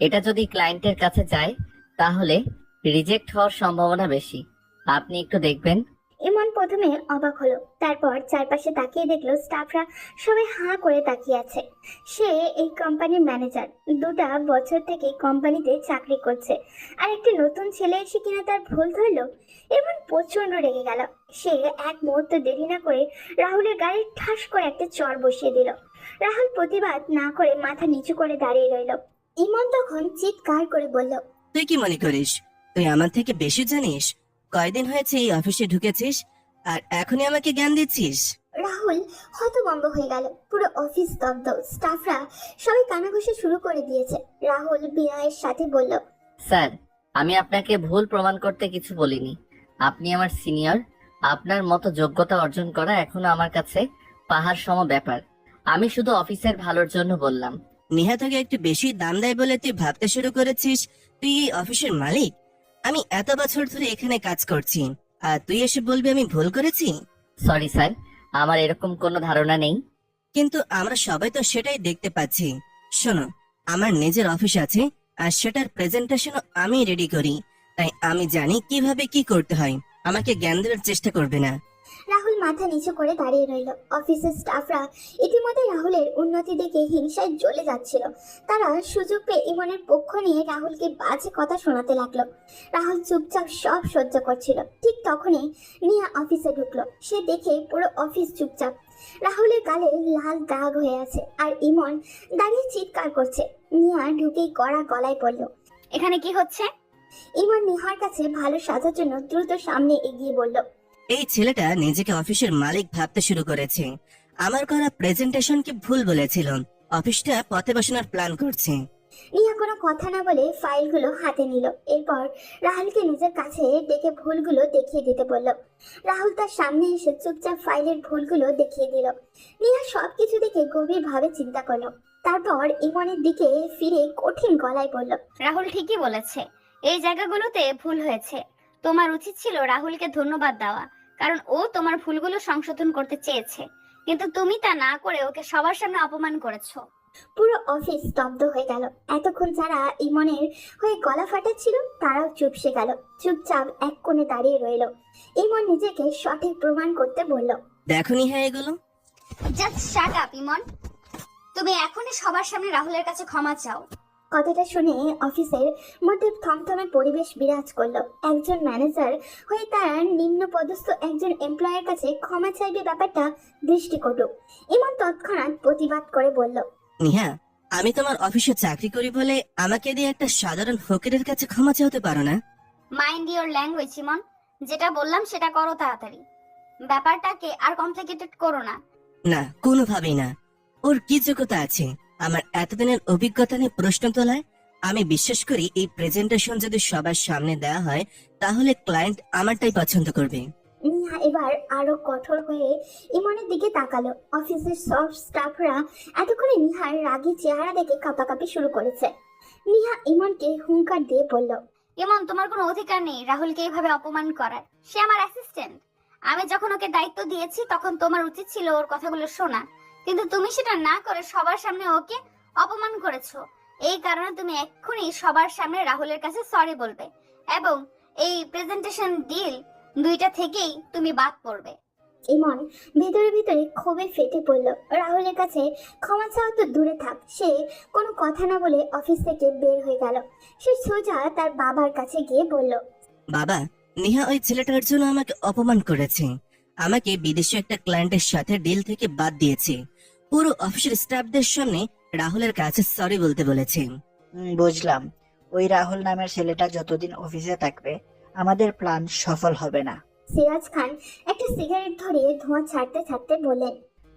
এটা যদি ক্লায়েন্টের কাছে যায় তাহলে রিজেক্ট হওয়ার সম্ভাবনা বেশি। আপনি একটু দেখবেন। ইমন প্রথমে অবাক হলো, তারপর চারপাশে তাকিয়ে দেখলো স্টাফরা সবাই হাঁ করে তাকিয়ে আছে। সে এই কোম্পানির ম্যানেজার, 2টা বছর থেকে কোম্পানিতে চাকরি করছে, আর একটি নতুন ছেলে এসে কিনা তার ভুল ধরলো। ইমন প্রচন্ড রেগে গেল। সে এক মুহূর্ত দেরি না করে রাহুলের গায়ে ঠাস করে একটা চড় বসিয়ে দিল। রাহুল প্রতিবাদ না করে মাথা নিচু করে দাঁড়িয়ে রইল। ইমন তখন চিৎকার করে বলল, তুই কি মনে করিস তুই আমার থেকে বেশি জানিস? কয়দিন হয়েছে এই অফিসে ঢুকেছিস আর এখনই আমাকে জ্ঞান দিচ্ছিস? রাহুল হতভম্ব হয়ে গেল। পুরো অফিস স্তব্ধ, স্টাফরা সবাই কানাঘুষা শুরু করে দিয়েছে। রাহুল বিনয়ের সাথে বলল, স্যার, আমি আপনাকে ভুল প্রমাণ করতে কিছু বলিনি। আপনি আমার সিনিয়র। আপনার মতো যোগ্যতা অর্জন করা এখনো আমার কাছে পাহাড় সম ব্যাপার। আমি শুধু অফিসের ভালোর জন্য বললাম। নিহা তোকে একটু বেশি দাম দেয় বলে তুই ভাবতে শুরু করেছিস তুই এই অফিসের মালিক? আমি এত বছর ধরে এখানে কাজ করছি আর তুই এসে বলবি আমি ভুল করেছি? সরি স্যার, আমার এরকম কোনো ধারণা নেই। কিন্তু আমরা সবাই তো সেটাই দেখতে পাচ্ছি। শোনো, আমার নিজের অফিস আছে আর সেটার প্রেজেন্টেশনও আমি রেডি করি, তাই আমি জানি কিভাবে কি করতে হয়। আমাকে জ্ঞান দেওয়ার চেষ্টা করবে না। রাহুল মাথা নিচু করে দাঁড়িয়ে রইল। অফিসের স্টাফরা ইতিমধ্যে রাহুলের উন্নতি দেখে হিংসায় জ্বলে যাচ্ছিল। তারা সুযোগ পেয়ে ইমনের পক্ষ নিয়ে রাহুলকে বাজে কথা শোনাতে লাগলো। রাহুল চুপচাপ সব সহ্য করছিল। ঠিক তখনই নিয়া অফিসে ঢুকলো। সে দেখে পুরো অফিস চুপচাপ। রাহুলের গালে লাল দাগ হয়ে আছে আর ইমন দাঁড়িয়ে চিৎকার করছে। নিয়া ঢুকেই কড়া গলায় বলল, এখানে কি হচ্ছে? ইমন নিহার কাছে ভালো সাজার জন্য দ্রুত সামনে এগিয়ে বলল, এই ছেলেটা নিজেকে অফিসের মালিক ভাবতে শুরু করেছে। আমার করা প্রেজেন্টেশনকে ভুল বলেছিল, অফিসটা পথে বসানোর প্ল্যান করছে। নিহা কোনো কথা না বলে ফাইলগুলো হাতে নিল। এরপর রাহুলকে নিজের কাছে ডেকে ভুলগুলো দেখিয়ে দিতে বলল। রাহুল তার সামনে এসে চুপচাপ ফাইলের ভুলগুলো দেখিয়ে দিল। নিহা সবকিছু দেখে গভীরভাবে চিন্তা করলো। তারপর ইমনের দিকে ফিরে কঠিন গলায় বলল, রাহুল ঠিকই বলেছে, এই জায়গাগুলোতে ভুল হয়েছে। তোমার উচিত ছিল রাহুলকে ধন্যবাদ দেওয়া, কারণ ও তোমার ভুলগুলো সংশোধন করতে চেয়েছে, কিন্তু তুমি তা না করে ওকে সবার সামনে অপমান করেছো। পুরো অফিস স্তব্ধ হয়ে গেল। এতক্ষণ যারা ইমনের হয়ে গলা ফাটাচ্ছিল তারাও চুপসে গেল, চুপচাপ এক কোণে দাঁড়িয়ে রইল। ইমন নিজেকে সঠিক প্রমাণ করতে বলল, দেখো নিহা এগুলো। জাস্ট শাট আপ ইমন, তুমি এখনই সবার সামনে রাহুলের কাছে ক্ষমা চাও। কথাটা শুনে অফিসের মধ্যে থমথমে পরিবেশ বিরাজ করলো। একজন ম্যানেজার হয়ে তার নিম্ন পদস্থ একজন এমপ্লয়ের কাছে ক্ষমা চাইবে, ব্যাপারটা দৃষ্টিকটু। ইমন তৎক্ষণাৎ প্রতিবাদ করে বলল, নিহা, আমি তোমার অফিসে চাকরি করি বলে আমাকে দিয়ে একটা সাধারণ ফকিরের কাছে ক্ষমা চাইতে পারো না? মাইন্ড ইওর ল্যাঙ্গুয়েজ ইমন, যেটা বললাম সেটা করো তাড়াতাড়ি। ব্যাপারটাকে আর কমপ্লিকেটেড করো না। না, কোনোভাবেই না। ওর কি যোগ্যতা আছে আমার এতদিনের অভিজ্ঞতা নিয়ে প্রশ্ন তোলায়? আমি বিশ্বাস করি এই প্রেজেন্টেশন যদি সবার সামনে দেওয়া হয় তাহলে ক্লায়েন্ট আমারটাই পছন্দ করবে। নিহা এবার আরো কঠোর হয়ে ইমনের দিকে তাকালো। অফিসের সব স্টাফরা এতক্ষণে নিহার রাগী চেহারা দেখে কাঁপাকাঁপি শুরু করেছে। নিহা ইমনকে হুঙ্কার দিয়ে বলল, ইমন, তোমার কোনো অধিকার নেই রাহুলকে এইভাবে অপমান করার। সে আমার অ্যাসিস্ট্যান্ট। আমি যখন ওকে দায়িত্ব দিয়েছি তখন তোমার উচিত ছিল ওর কথাগুলো শোনা, কিন্তু তুমি সেটা না করে সবার সামনে ওকে অপমান করেছো। এই কারণে তুমি এক্ষুনি সবার সামনে রাহুলের কাছে সরি বলবে এবং এই প্রেজেন্টেশন ডিল 2টা থেকেই তুমি বাদ পড়বে। ইমন ভেতরে ভেতরে ক্ষোভে ফেটে পড়ল। রাহুলের কাছে ক্ষমা চাওয়া তো দূরে থাক, সে কোনো কথা না বলে অফিস থেকে বের হয়ে গেল। সে সোজা তার বাবার কাছে গিয়ে বলল, বাবা, নিহা ওই ছেলেটার জন্য আমাকে অপমান করেছে। আমাকে বিদেশি একটা ক্লায়েন্টের সাথে ডিল থেকে বাদ দিয়েছে। পুরো অফিসের স্টাফদের সামনে রাহুলের কাছে সরি বলতে বলেছে। বুঝলাম। ওই রাহুল নামের ছেলেটা যতদিন অফিসে থাকবে আমাদের প্ল্যান সফল হবে না। সিরাজ খান একটা সিগারেট ধরিয়ে ধোঁয়া ছাড়তে ছাড়তে বললেন,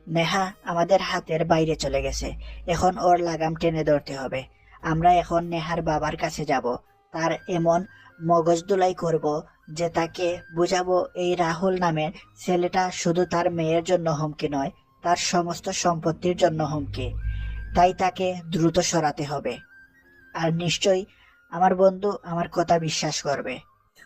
নেহা আমাদের হাতের বাইরে চলে গেছে, এখন ওর লাগাম টেনে ধরতে হবে। আমরা এখন নেহার বাবার কাছে যাব, তার এমন মগজদুলাই করব যে তাকে বুঝাবো এই রাহুল নামের ছেলেটা শুধু তার মেয়ের জন্য হুমকি নয়, তার সমস্ত সম্পত্তির জন্য হুমকি। তাই তাকে দ্রুত সরাতে হবে। আর নিশ্চয়ই আমার বন্ধু আমার কথা বিশ্বাস করবে।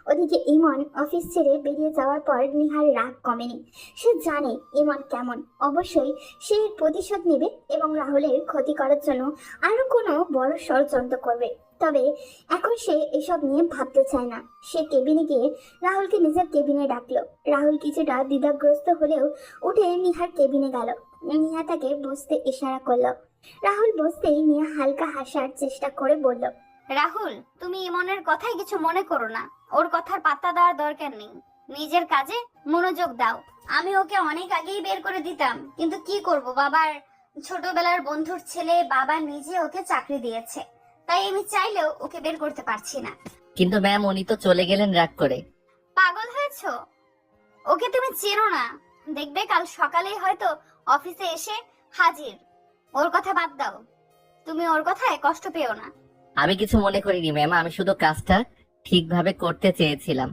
ওদিকে ইমন অফিস ছেড়ে বেরিয়ে যাওয়ার পর নিহার রাগ কমেনি। সে জানে ইমন কেমন। অবশ্যই সে এর প্রতিশোধ নেবে এবং রাহুলের ক্ষতি করার জন্য আরো কোনো বড় ষড়যন্ত্র করবে। তবে এখন সে এসব নিয়ে ভাবতে চায় না। সে কেবিনে গিয়ে রাহুলকে নিজের কেবিনে ডাকলো। রাহুল কিছুটা দ্বিধাগ্রস্ত হলেও উঠে নিহার কেবিনে গেল। নিহা তাকে বসতে ইশারা করলো। রাহুল বসতেই নিহা হালকা হাসার চেষ্টা করে বলল, রাহুল, তুমি ইমনের কথাই কিছু মনে করো না। ওর কথার পাত্তা দেওয়ার দরকার নেই। নিজের কাজে মনোযোগ দাও। আমি ওকে অনেক আগেই বের করে দিতাম, কিন্তু কি করব, বাবার ছোটবেলার বন্ধুর ছেলে, বাবা নিজে ওকে চাকরি দিয়েছে, তাই আমি চাইলেও ওকে বের করতে পারছি না। কিন্তু ম্যাম উনি তো চলে গেলেন রাগ করে। পাগল হয়েছো? ওকে তুমি চেনো না। দেখবে কাল সকালেই হয়তো অফিসে এসে হাজির। ওর কথা বাদ দাও, তুমি ওর কথায় কষ্ট পেও না। আমি কিছু মনে করিনি ম্যাম, আমি শুধু কাজটা ঠিকভাবে করতে চেয়েছিলাম।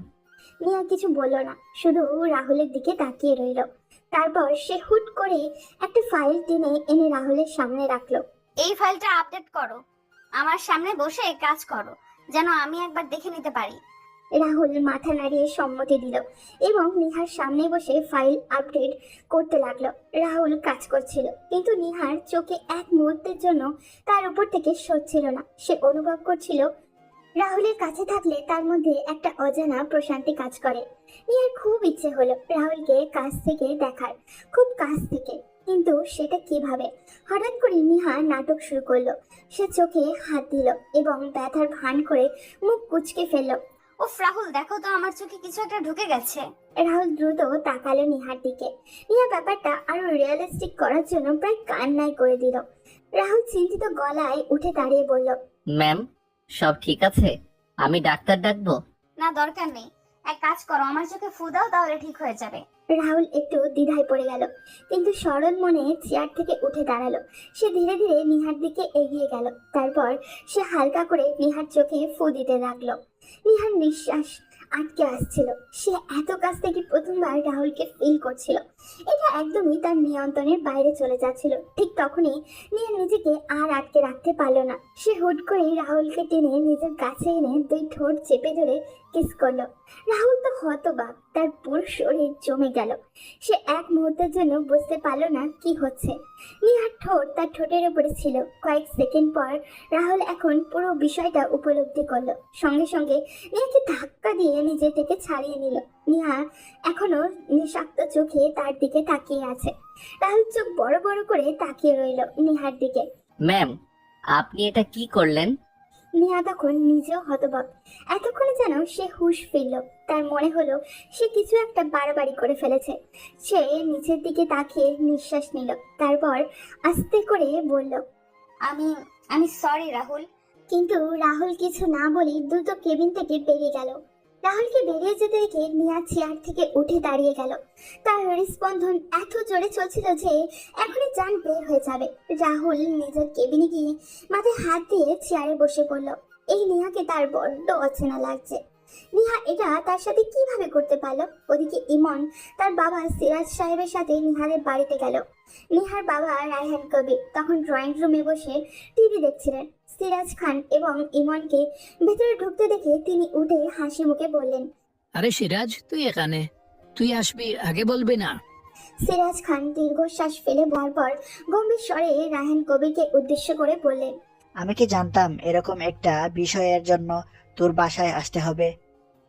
নিয়া কিছু বলল না, শুধু রাহুলের দিকে তাকিয়ে রইল। তারপর সে হুট করে একটা ফাইল টেনে এনে রাহুলের সামনে রাখলো। এই ফাইলটা আপডেট করো, আমার সামনে বসে কাজ করো, যেন আমি একবার দেখে নিতে পারি। রাহুল মাথা নাড়িয়ে সম্মতি দিল এবং নিহার সামনে বসে ফাইল আপডেট করতে লাগলো। রাহুল কাজ করছিল, কিন্তু নিহার চোখে এক মুহূর্তের জন্য তার উপর থেকে সরছিল না। সে অনুভব করছিল রাহুলের কাছে থাকলে তার মধ্যে একটা অজানা প্রশান্তি কাজ করে। নিহার খুব ইচ্ছে হলো রাহুলকে কাছ থেকে দেখার, খুব কাছ থেকে। কিন্তু সেটা কিভাবে? হঠাৎ করে নিহা নাটক শুরু করলো। সে চোখে হাত দিল এবং ব্যথার ভান করে মুখ কুঁচকে ফেললো। উফ রাহুল, দেখো তো আমার চোখে কিছু একটা ঢুকে গেছে। রাহুল দ্রুত তাকালো নিহার দিকে। নিহা ব্যাপারটা আরো রিয়েলিস্টিক করার জন্য প্রায় কান্নাই করে দিল। রাহুল চিন্তিত গলায় উঠে দাঁড়িয়ে বলল, ম্যাম সব ঠিক আছে? আমি ডাক্তার ডাকবো? না, দরকার নেই। এক কাজ করো, আমার চোখে ফু দাও, তাহলে ঠিক হয়ে যাবে। রাহুল একটু দ্বিধায় পড়ে গেল, কিন্তু সরল মনে চেয়ার থেকে উঠে দাঁড়ালো। সে ধীরে ধীরে নিহার দিকে এগিয়ে গেল। তারপর সে হালকা করে নিহার চোখে ফু দিতে লাগলো। নিহার নিঃশ্বাস আটকে আসছিল। সে এত কাছ থেকে প্রথমবার রাহুলকে ফিল করছিল। এটা একদমই তার নিয়ন্ত্রণের বাইরে চলে যাচ্ছিল। ঠিক তখনই নিহা নিজেকে আর আটকে রাখতে পারল না। সে হুট করে রাহুলকে টেনে নিজের কাছে এনে দুই ঠোঁট চেপে ধরে কিস করলো। রাহুল তো হতবাক, তার পুরো শরীর জমে গেল। সে এক মুহূর্তের জন্য বুঝতে পারলো না কি হচ্ছে। নিহার ঠোঁট তার ঠোঁটের উপরে ছিল। কয়েক সেকেন্ড পর রাহুল এখন পুরো বিষয়টা উপলব্ধি করলো। সঙ্গে সঙ্গে নিহাকে ধাক্কা দিয়ে নিজে থেকে ছাড়িয়ে নিল। নিহা এখনো নিঃশব্দ চোখে তার দিকে তাকিয়ে আছে। রাহুল চোখ বড় বড় করে তাকিয়ে রইল নিহার দিকে। ম্যাম আপনি এটা কি করলেন? নিহা তখন নিজেও হতবাক। এতক্ষণে যেন সে হুঁশ ফিরল। তার মনে হলো সে কিছু একটা বাড়াবাড়ি করে ফেলেছে। সে নিচের দিকে তাকিয়ে নিঃশ্বাস নিল। তারপর আস্তে করে বলল, আমি সরি রাহুল। কিন্তু রাহুল কিছু না বলেই দ্রুত কেবিন থেকে বেরিয়ে গেল। রাহুলকে বেরিয়ে যেতে দেখে নিয়া চেয়ার থেকে উঠে দাঁড়িয়ে গেল। তার হৃদস্পন্দন এত জোরে চলছিল যে এখনই জান বের হয়ে যাবে। রাহুল নিজের কেবিনে গিয়ে মাথায় হাত দিয়ে চেয়ারে বসে পড়ল। এই নিহাকে তার বড্ড অচেনা লাগছে। নিহা এটা তার সাথে কিভাবে করতে পারলো? ওদিকে ইমন তার বাবা সিরাজ সাহেবের সাথে নিহারের বাড়িতে গেল। নিহার বাবা রায়হান কবির তখন ড্রয়িং রুমে বসে টিভি দেখছিলেন। সিরাজ খান এবং ইমনকে ভেতরে ঢুকতে দেখে তিনি উঠে হাসি মুখে বললেন, আরে সিরাজ, তুই এখানে? তুই আসবি, আগে বলবি না? সিরাজ খান দীর্ঘশ্বাস ফেলে বলার পর গম্ভীর স্বরে রায়হান কবিরকে উদ্দেশ্য করে বললেন, আমি কি জানতাম এরকম একটা বিষয়ের জন্য তোর বাসায় আসতে হবে?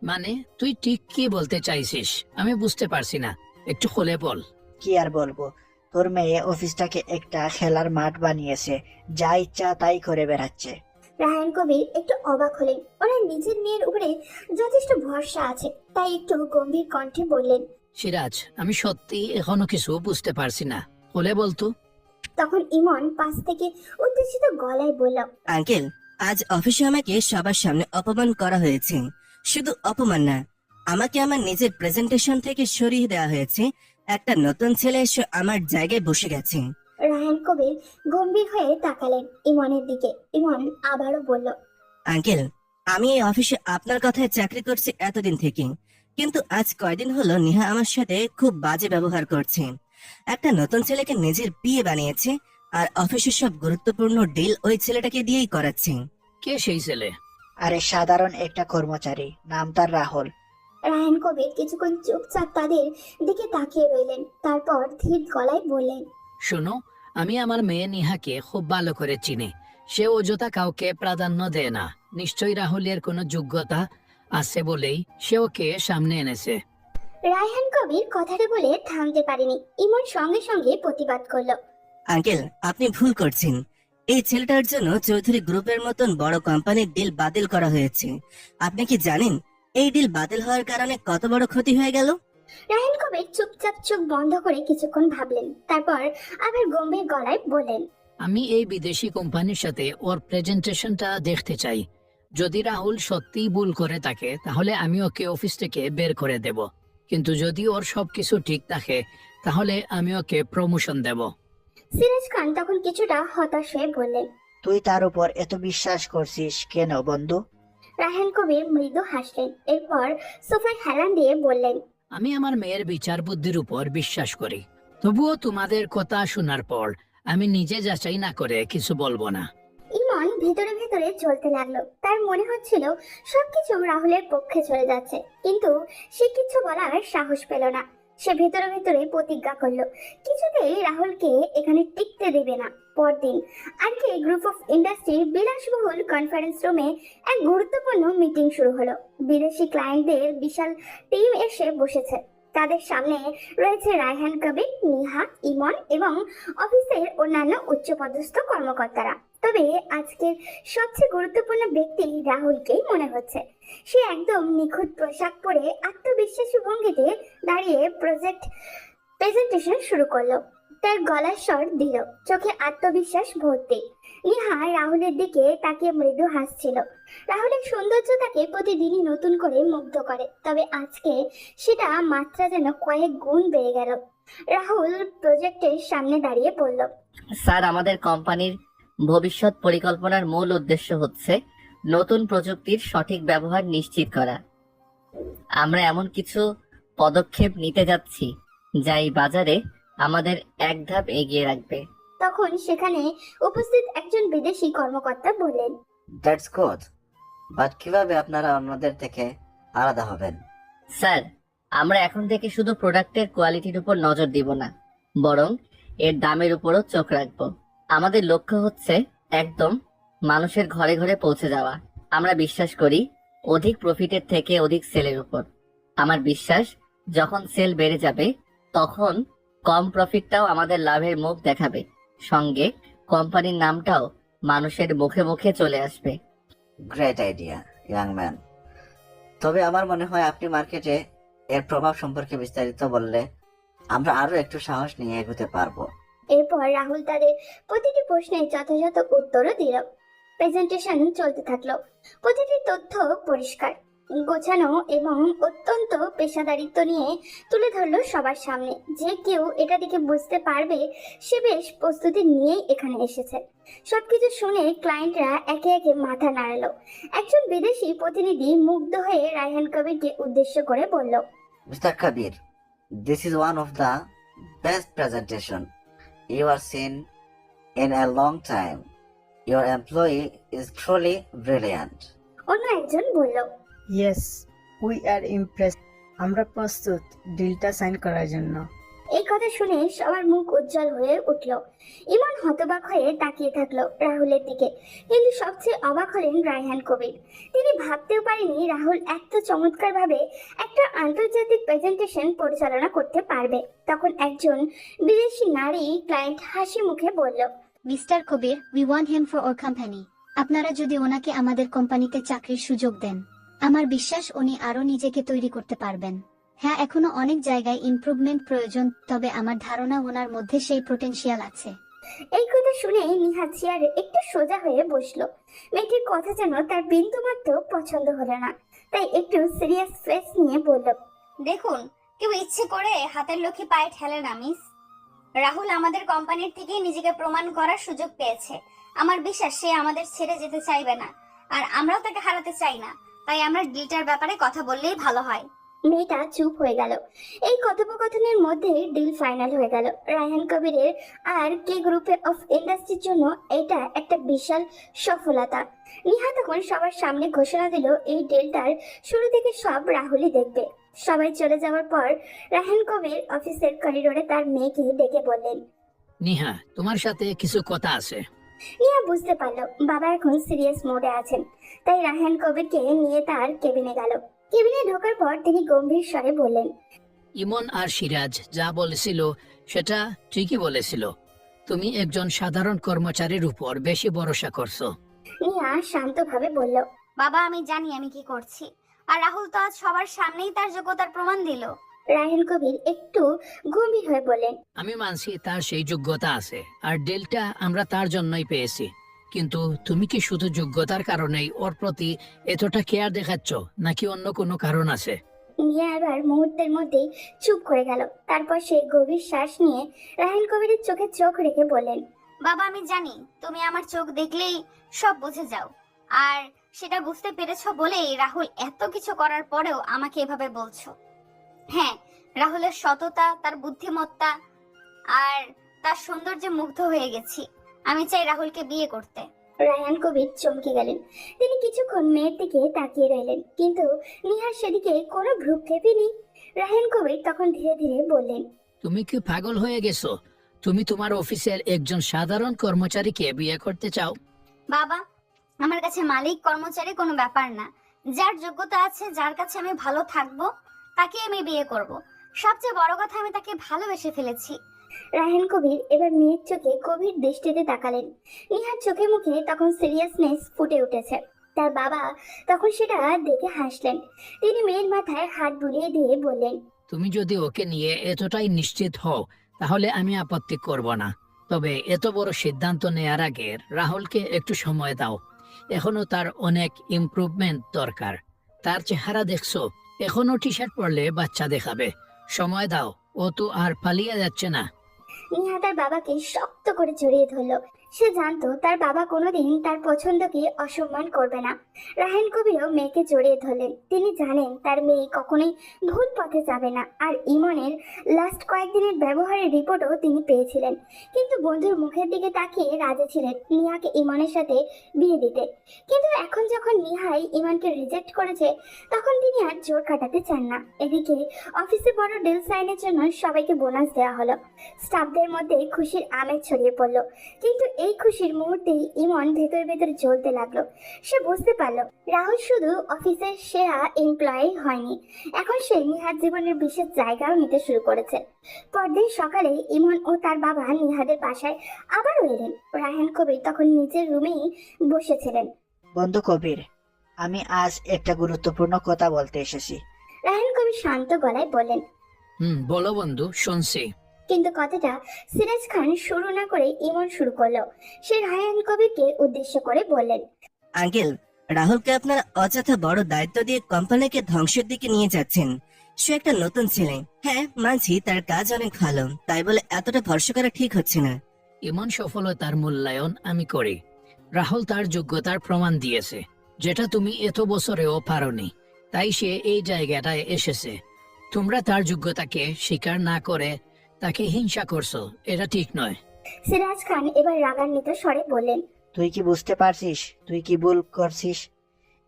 মানে তুই ঠিক কি বলতে চাইছিস আমি বুঝতে পারছি না, একটু খুলে বল। কি আর বলবো, তোর মেয়ে অফিসটাকে একটা খেলার মাঠ বানিয়েছে, যা ইচ্ছা তাই করে বেড়াচ্ছে। রায়হান কবির একটু অবাক হলেন। ওনার নিজের মেয়ের উপরে যথেষ্ট ভরসা আছে, তাই একটু গম্ভীর কণ্ঠে বললেন, সিরাজ, আমি সত্যি এখনো কিছু বুঝতে পারছি না, খুলে বলতো। তখন ইমন পাশ থেকে উত্তেজিত গলায় বলল, আঙ্কেল, আজ অফিসে আমাকে সবার সামনে অপমান করা হয়েছে। শুধু অপমান না, আমাকে আমার নিজের প্রেজেন্টেশন থেকে সরিয়ে দেওয়া হয়েছে। একটা নতুন ছেলে এসে আমার জায়গায় বসে গেছে। রায়হান কবির গম্ভীর হয়ে তাকালেন ইমনের দিকে। ইমন আবারও বলল, আঙ্কেল, আমি এই অফিসে আপনার কথায় চাকরি করছি এতদিন থেকে, কিন্তু আজ কয়দিন হলো নেহা আমার সাথে খুব বাজে ব্যবহার করছে। একটা নতুন ছেলেকে নিজের বিয়ে বানিয়েছে, আর অফিসের সব গুরুত্বপূর্ণ ডিল ওই ছেলেটাকে দিয়েই করাচ্ছে। কে সেই ছেলে? আরে সাধারণ একটা কর্মচারী, নাম তার রাহুল। রায়হান কবির কিছুক্ষণ চুপচাপ তাদের দিকে তাকিয়ে রইলেন, তারপর ধীর গলায় বললেন, শোনো, আমি আমার মেয়ে নিহাকে খুব ভালো করে চিনি। সে অযথা কাউকে প্রাধান্য দেয় না। নিশ্চয়ই রাহুলের কোনো যোগ্যতা আছে বলেই সে ওকে সামনে এনেছে। রায়হান কবির কথাটা বলে থামতে পারেনি। ইমন সঙ্গে সঙ্গে প্রতিবাদ করলো, আঙ্কেল, আপনি ভুল করছেন। এই ছেলেটার জন্য চৌধুরী গ্রুপের মতন বড় কোম্পানির ডিল বাতিল করা হয়েছে। আপনি কি জানেন এই ডিল বাতিল হওয়ার কারণে কত বড় ক্ষতি হয়ে গেল? রায়হান কবির চুপচাপ চোখ বন্ধ করে কিছুক্ষণ ভাবলেন, তারপর আবার গম্ভীর গলায় বললেন, আমি এই বিদেশি কোম্পানির সাথে ওর প্রেজেন্টেশনটা দেখতে চাই। যদি রাহুল সত্যিই ভুল করে থাকে তাহলে আমি ওকে অফিস থেকে বের করে দেব, কিন্তু যদি ওর সবকিছু ঠিক থাকে তাহলে আমি ওকে প্রমোশন দেব। সিরাজ খান তখন কিছুটা হতাশ হয়ে বললেন, তুই তার উপর এত বিশ্বাস করছিস কেন বন্ধু? রায়হান কবির মৃদু হাসলেন, এরপর সোফায় হেলান দিয়ে বললেন, আমি আমার মেয়ের বিচার বুদ্ধির উপর বিশ্বাস করি। তবুও তোমাদের কথা শোনার পর আমি নিজে যাচাই না করে কিছু বলবো না। ইমন ভেতরে ভেতরে চলতে লাগলো। তার মনে হচ্ছিল সবকিছু রাহুলের পক্ষে চলে যাচ্ছে, কিন্তু সে কিছু বলার সাহস পেল না। সে ভেতরে ভেতরে প্রতিজ্ঞা করলো কিছুতেই রাহুলকে এখানে টিকতে দেবে না। পরদিন আরকে গ্রুপ অফ ইন্ডাস্ট্রির বিলাসবহুল কনফারেন্স রুমে এক গুরুত্বপূর্ণ মিটিং শুরু হলো। বিদেশি ক্লায়েন্টদের বিশাল টিম এসে বসেছে। তাদের সামনে রয়েছে রায়হান কবির, নিহা, ইমন এবং অফিসের অন্যান্য উচ্চপদস্থ কর্মকর্তারা। তবে আজকের সবচেয়ে গুরুত্বপূর্ণ ব্যক্তি রাহুলকেই মনে হচ্ছে। সে একদম নিখুঁত পোশাক পরে আত্মবিশ্বাসী ভঙ্গিতে দাঁড়িয়ে প্রেজেন্টেশন শুরু করলো। তার গলার স্বর দৃঢ়, চোখে আত্মবিশ্বাস ভর্তি। নিহা রাহুলের দিকে তাকিয়ে মৃদু হাসছিল। রাহুলের সৌন্দর্য তাকে প্রতিদিনই নতুন করে মুগ্ধ করে, তবে আজকে সেটা মাত্রা যেন কয়েক গুণ বেড়ে গেল। রাহুল প্রজেক্টের সামনে দাঁড়িয়ে বলল, স্যার, আমাদের কোম্পানির ভবিষ্যৎ পরিকল্পনার মূল উদ্দেশ্য হচ্ছে নতুন প্রযুক্তির সঠিক ব্যবহার নিশ্চিত করা। আমরা এমন কিছু পদক্ষেপ নিতে যাচ্ছি যা এই বাজারে আমাদের এক ধাপ এগিয়ে রাখবে। তখন সেখানে উপস্থিত একজন বিদেশি কর্মকর্তা বললেন, দ্যাটস গুড, বাট কিভাবে আপনারা অন্যদের থেকে আলাদা হবেন? স্যার, আমরা এখন থেকে শুধু প্রোডাক্টের কোয়ালিটির উপর নজর দিব না, বরং এর দামের উপরও চোখ রাখবো। আমাদের লক্ষ্য হচ্ছে একদম মানুষের ঘরে ঘরে পৌঁছে যাওয়া। আমরা বিশ্বাস করি অধিক প্রফিটের থেকে অধিক সেলের উপর। আমার বিশ্বাস যখন সেল বেড়ে যাবে তখন কম প্রফিটটাও আমাদের লাভের মুখ দেখাবে, সঙ্গে কোম্পানির নামটাও মানুষের মুখে মুখে চলে আসবে। Great idea young man. তবে আমার মনে হয় আপনি মার্কেটে এর প্রভাব সম্পর্কে বিস্তারিত বললে আমরা আরো একটু সাহস নিয়ে এগোতে পারবো। এরপর রাহুল তাদের প্রতিটি প্রশ্নের যথাযথ উত্তরও দিল। প্রেজেন্টেশন চলতে থাকলো। প্রতিটি তথ্য পরিষ্কার, গোছানো এবং অত্যন্ত পেশাদারিত্ব নিয়ে তুলে ধরলো সবার সামনে। যে কেউ এটা দেখে বুঝতে পারবে সে বেশ প্রস্তুতি নিয়েই এখানে এসেছে। সবকিছু শুনে ক্লায়েন্টরা একে একে মাথা নাড়ালো। একজন বিদেশি প্রতিনিধি মুগ্ধ হয়ে রায়হান কবিরকে উদ্দেশ্য করে বলল, mister Kabir, this is one of the best presentation you have seen in a long time. Your employee is truly brilliant. অন্য একজন বলল, ইয়েস, উই আর ইমপ্রেস। আমরা প্রস্তুত ডিলটা সাইন করার জন্য। এই কথা শুনে সবার মুখ উজ্জ্বল হয়ে উঠল। ইমন হতবাক হয়ে তাকিয়ে থাকলো রাহুলের দিকে, কিন্তু সবচেয়ে অবাক হলেন রায়হান কবির। তিনি ভাবতেও পারেনি রাহুল এত চমৎকার ভাবে একটা আন্তর্জাতিক প্রেজেন্টেশন পরিচালনা করতে পারবে। তখন একজন বিদেশি নারী ক্লায়েন্ট হাসি মুখে বলল, mister Kabir, we want him for our company. আপনারা যদি ওনাকে আমাদের কোম্পানিতে চাকরির সুযোগ দেন, আমার বিশ্বাস উনি আরো নিজেকে তৈরি করতে পারবেন। হ্যাঁ, এখনো অনেক জায়গায় ইমপ্রুভমেন্ট প্রয়োজন, তবে আমার ধারণা ওনার মধ্যে সেই পোটেনশিয়াল আছে। এই কথা শুনে নিহা চেয়ারে একটু সোজা হয়ে বসলো। মেয়েটির কথা যেন তার বিন্দুমাত্র পছন্দ হলো না, তাই একটু সিরিয়াস ফেস নিয়ে বলল, দেখুন, কেউ ইচ্ছে করে হাতের লক্ষ্মী পায়ে ঠেলে না মিস। রাহুল আমাদের কোম্পানির থেকে নিজেকে প্রমাণ করার সুযোগ পেয়েছে। আমার বিশ্বাস সে আমাদের ছেড়ে যেতে চাইবে না। আর আমরাও তাকে হারাতে চাই না, তাই আমরা ডিলটার ব্যাপারে কথা বললেই ভালো হয়। মেয়েটা চুপ হয়ে গেল। এই কথোপকথনের মধ্যে ডিল ফাইনাল হয়ে গেল। রায়হান কবিরের আর কে গ্রুপে অফ ইন্ডাস্ট্রির জন্য এটা একটা বিশাল সফলতা। নিহা তখন সবার সামনে ঘোষণা দিল এই ডিলটার শুরু থেকে সব রাহুলই দেখবে। সবাই চলে যাওয়ার পর রায়হান কবির অফিসের করিডোরে তার মেয়েকে ডেকে বললেন, নিহা, তোমার সাথে কিছু কথা আছে। নিহা বুঝতে পারলো বাবা এখন সিরিয়াস মোডে আছেন, তাই রায়হান কবিরকে নিয়ে তার কেবিনে গেল। কেবিনে ঢোকার পর তিনি গম্ভীর স্বরে বললেন, ইমন আর সিরাজ যা বলেছিল সেটা ঠিকই বলেছিল। তুমি একজন সাধারণ কর্মচারীর উপর বেশি ভরসা করছো। নিহা শান্তভাবে বলল, বাবা, আমি জানি আমি কি করছি, আর রাহুল তো আজ সবার সামনেই তার যোগ্যতার প্রমাণ দিল। রায়হান কবির একটু গম্ভীর হয়ে বললেন, আমি মানছি তার সেই যোগ্যতা আছে, আর ডেলটা আমরা তার জন্যই পেয়েছি। কিন্তু তুমি কি শুধু যোগ্যতার কারণেই ওর প্রতি এতটা কেয়ার দেখাচ্ছ, নাকি অন্য কোনো কারণ আছে? নিয়া এবার মুহূর্তের মধ্যেই চুপ করে গেল। তারপর সে গভীর শ্বাস নিয়ে রায়হান কবিরের চোখে চোখ রেখে বললেন, বাবা, আমি জানি তুমি আমার চোখ দেখলেই সব বুঝে যাও, আর সেটা বুঝতে পেরেছো বলেই রাহুল এত কিছু করার পরেও আমাকে এভাবে বলছো। হ্যাঁ, রাহুলের সততা, তার বুদ্ধিমত্তা আর তার সৌন্দর্যে মুগ্ধ হয়ে গেছি। আমি চাই রাহুলকে বিয়ে করতে। রায়হান কবির চমকে গেলেন। তিনি কিছুক্ষণ মেয়ের দিকে তাকিয়ে রইলেন, কিন্তু নিহার সেদিকে কোনো ভ্রুক্ষেপই নেই। রায়হান কবির তখন ধীরে ধীরে বললেন, তুমি কি পাগল হয়ে গেছো? তুমি তোমার অফিসের একজন সাধারণ কর্মচারীকে বিয়ে করতে চাও? বাবা, আমার কাছে মালিক কর্মচারী কোনো ব্যাপার না। যার যোগ্যতা আছে, যার কাছে আমি ভালো থাকবো, তাকে আমি বিয়ে করব। সবচেয়ে বড় কথা, আমি তাকে ভালোবেসে ফেলেছি। রায়হান কবির এবার মেয়ের চোখে গভীর দৃষ্টিতে তাকালেন। নিহার চোখে মুখে তখন সিরিয়াসনেস ফুটে উঠেছে। তার বাবা তখন সেটা দেখে হাসলেন। তিনি মেয়ের মাথায় হাত বুলিয়ে দিয়ে বললেন, তুমি যদি ওকে নিয়ে এতটাই নিশ্চিত হও তাহলে আমি আপত্তি করব না। তবে এত বড় সিদ্ধান্ত নেয়ার আগে রাহুলকে একটু সময় দাও। এখনো তার অনেক ইমপ্রুভমেন্ট দরকার। তার চেহারা দেখছো, এখনো টি শার্ট পরলে বাচ্চা দেখাবে। সময় দাও, ও তো আর পালিয়ে যাচ্ছে না। নিহা তার বাবাকে শক্ত করে জড়িয়ে ধরলো। সে জানতো তার বাবা কোনোদিন তার পছন্দকে অসম্মান করবে না। রায়হান কবিরও মেয়েকে জড়িয়ে ধরলেন। তিনি জানেন তার মেয়ে কখনোই ভুল পথে যাবে না। আর ইমনের লাস্ট কয়েকদিনের ব্যবহারের রিপোর্টও তিনি পেয়েছিলেন, কিন্তু বন্ধুর মুখের দিকে তাকিয়ে রাজি ছিলেন নিহাকে ইমনের সাথে বিয়ে দিতে। কিন্তু এখন যখন নিহাই ইমনকে রিজেক্ট করেছে, তখন তিনি আর জোর কাটাতে চান না। এদিকে অফিসে বড় ডিল সাইনের জন্য সবাইকে বোনাস দেওয়া হলো। স্টাফদের মধ্যে খুশির আমেজ ছড়িয়ে পড়লো। কিন্তু এই খুশির মুহূর্তেই ইমন ভেতর ভেতর জ্বলতে লাগলো। সে বুঝতে পারলো রাহুল শুধু অফিসের সেরা এমপ্লয়ি হয়নি, এখন সে নিহার জীবনের বিশেষ জায়গাও নিতে শুরু করেছে। পরদিন সকালে ইমন ও তার বাবা নিহাদের বাসায় আবারও এলেন। রায়হান কবির তখন নিজের রুমেই বসেছিলেন। বন্ধু কবির, আমি আজ একটা গুরুত্বপূর্ণ কথা বলতে এসেছি। রায়হান কবির শান্ত গলায় বললেন, বলো বন্ধু, শুনছি। কিন্তু কথাটা সিরাজ খান শুরু না করে ইমন শুরু করলো। সে রায়হান কবিরকে উদ্দেশ্য করে বললেন, আঙ্কেল, রাহুলকে আপনার অযথা বড় দায়িত্ব দিয়ে কোম্পানিকে ধ্বংসের দিকে নিয়ে যাচ্ছেন। সে একটা নতুন ছেলে। হ্যাঁ, মানছি তার কাজ অনেক ভালো, তাই বলে এতটা ভরসা করা ঠিক হচ্ছে না। এমন সফলতার মূল্যায়ন আমি করি। রাহুল তার যোগ্যতার প্রমাণ দিয়েছে, যেটা তুমি এত বছরেও পারোনি। তাই সে এই জায়গাটায় এসেছে। তোমরা তার যোগ্যতাকে স্বীকার না করে তাকে হিংসা করছো, এটা ঠিক নয়। সিরাজ খান এবার রাগান্বিত স্বরে বললেন, তুই কি বুঝতে পারছিস তুই কি ভুল করছিস?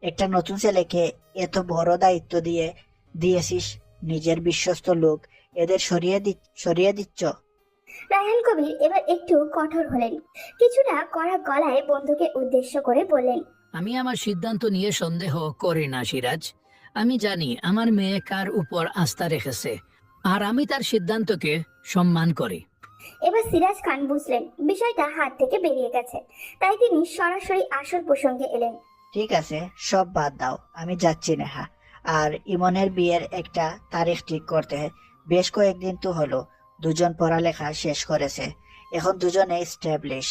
একটা নতুন ছেলেকে এত বড় দায়িত্ব দিয়েছিস। নিজের বিশ্বস্ত লোক এদের সরিয়ে দিচ্ছ। রায়হান কবির এবার একটু কঠোর হলেন। কিছুটা কড়া গলায় বন্ধুকে উদ্দেশ্য করে বললেন, আমি আমার সিদ্ধান্ত নিয়ে সন্দেহ করি না সিরাজ। আমি জানি আমার মেয়ে কার উপর আস্থা রেখেছে, আর আমি তার সিদ্ধান্তকে সম্মান করি। এবার সিরাজ খান বুঝলেন বিষয়টা হাত থেকে বেরিয়ে গেছে, তাই তিনি সরাসরি আসল প্রসঙ্গে এলেন। ঠিক আছে, সব বাদ দাও, আমি যাচ্ছি নেহা। আর ইমনের বিয়ের একটা তারিখ ঠিক করতে বেশ কয়েকদিন তো হলো। দুজন পড়ালেখা শেষ করেছে, এখন দুজনে স্ট্যাবলিশ।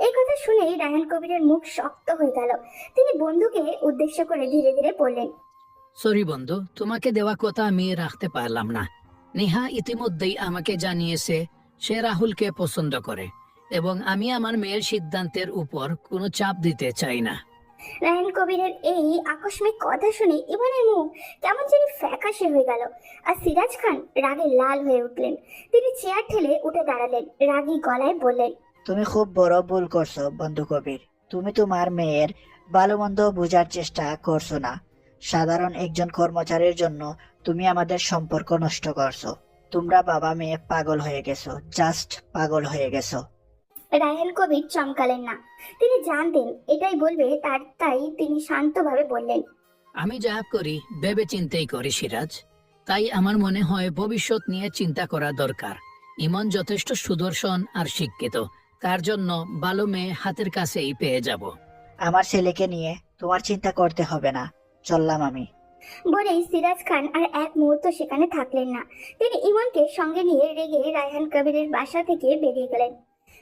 এই কথা শুনেই রায়হান কবিরের মুখ শক্ত হয়ে গেল। তিনি বন্ধুকে উদ্দেশ্য করে ধীরে ধীরে বললেন, সরি বন্ধু, তোমাকে দেওয়া কথা আমি রাখতে পারলাম না। নেহা ইতিমধ্যেই আমাকে জানিয়েছে সে রাহুলকে পছন্দ করে, এবং আমি আমার মেয়ের সিদ্ধান্তের উপর কোনো চাপ দিতে চাই না। রায়হান কবিরের এই আকস্মিক কথা শুনে ইমনের মুখ কেমন যেন ফ্যাকাশে হয়ে গেল। আর সিরাজ খান রাগে লাল হয়ে উঠলেন। তিনি চেয়ার ঠেলে উঠে দাঁড়ালেন, রাগী গলায় বললেন, তুমি খুব বড় ভুল করছো বন্ধু কবির। তুমি তোমার মেয়ের ভালো মন্দ বোঝার চেষ্টা করছো না। সাধারণ একজন কর্মচারীর জন্য তুমি আমাদের সম্পর্ক নষ্ট করছো। তোমরা বাবা মেয়ে পাগল হয়ে গেছো, জাস্ট পাগল হয়ে গেছো। রায়হান কবির চমকালেন না। তিনি জানতেন এটাই বলবে, তাই তিনি শান্তভাবে বললেন, আমি যা করি ভেবে চিন্তেই করি সিরাজ। তাই আমার মনে হয় ভবিষ্যৎ নিয়ে চিন্তা করা দরকার। ইমন যথেষ্ট সুদর্শন আর শিক্ষিত, তার জন্য ভালো মেয়ে হাতের কাছেই পেয়ে যাব। আমার ছেলেকে নিয়ে তোমার চিন্তা করতে হবে না, চললাম আমি। বলেই সিরাজ খান আর এক মুহূর্ত সেখানে থাকলেন না। তিনি ইমনকে সঙ্গে নিয়ে রেগে রায়হান কবিরের বাসা থেকে বেরিয়ে গেলেন।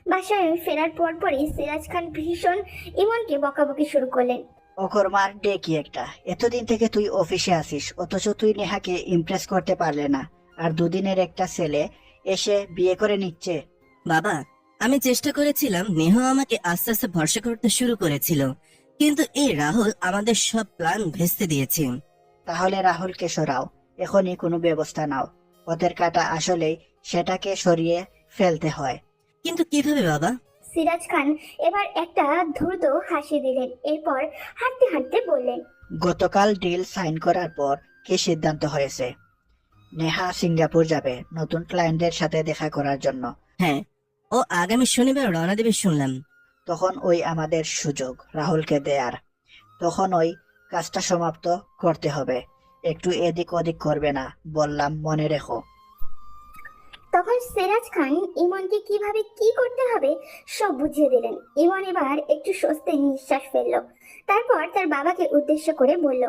বাসায় ফেরার পরপরই সিরাজ খান ভীষণ ইমনকে বকাবকি শুরু করলেন। অকর্মার ডে কি একটা! এতদিন থেকে তুই অফিসে আসিস, অথচ তুই নেহাকে ইমপ্রেস করতে পারলে না, আর দুদিনের একটা ছেলে এসে বিয়ে করে নিচ্ছে। বাবা, আমি চেষ্টা করেছিলাম, নেহা আমাকে আস্তে আস্তে ভরসা করতে শুরু করেছিল, কিন্তু এই রাহুল আমাদের সব প্ল্যান ভেস্তে দিয়েছে। তাহলে রাহুলকে সরাও, এখনই কোনো ব্যবস্থা নাও। ওদের কাটা আসলেই সেটাকে সরিয়ে ফেলতে হয়। কিন্তু কিভাবে বাবা? সিরাজ খান এবার একটা দ্রুত হাসি দিলেন, এরপর হাঁটতে হাঁটতে বললেন, গতকাল ডিল সাইন করার পর কি সিদ্ধান্ত হয়েছে? নেহা সিঙ্গাপুর যাবে নতুন ক্লায়েন্টদের সাথে দেখা করার জন্য। হ্যাঁ, ও আগামী শনিবার রওনা দেবে শুনলাম। তখন ওই আমাদের সুযোগ রাহুলকে দেয়ার। তখন ওই কাজটা সমাপ্ত করতে হবে, একটু এদিক ওদিক করবে না, বললাম মনে রেখো। তখন সিরাজ খান ইমনকে কিভাবে কি করতে হবে সব বুঝিয়ে দিলেন। ইমন এবার একটু স্বস্তির নিঃশ্বাস ফেলল। তারপর তার বাবাকে উদ্দেশ্য করে বলল,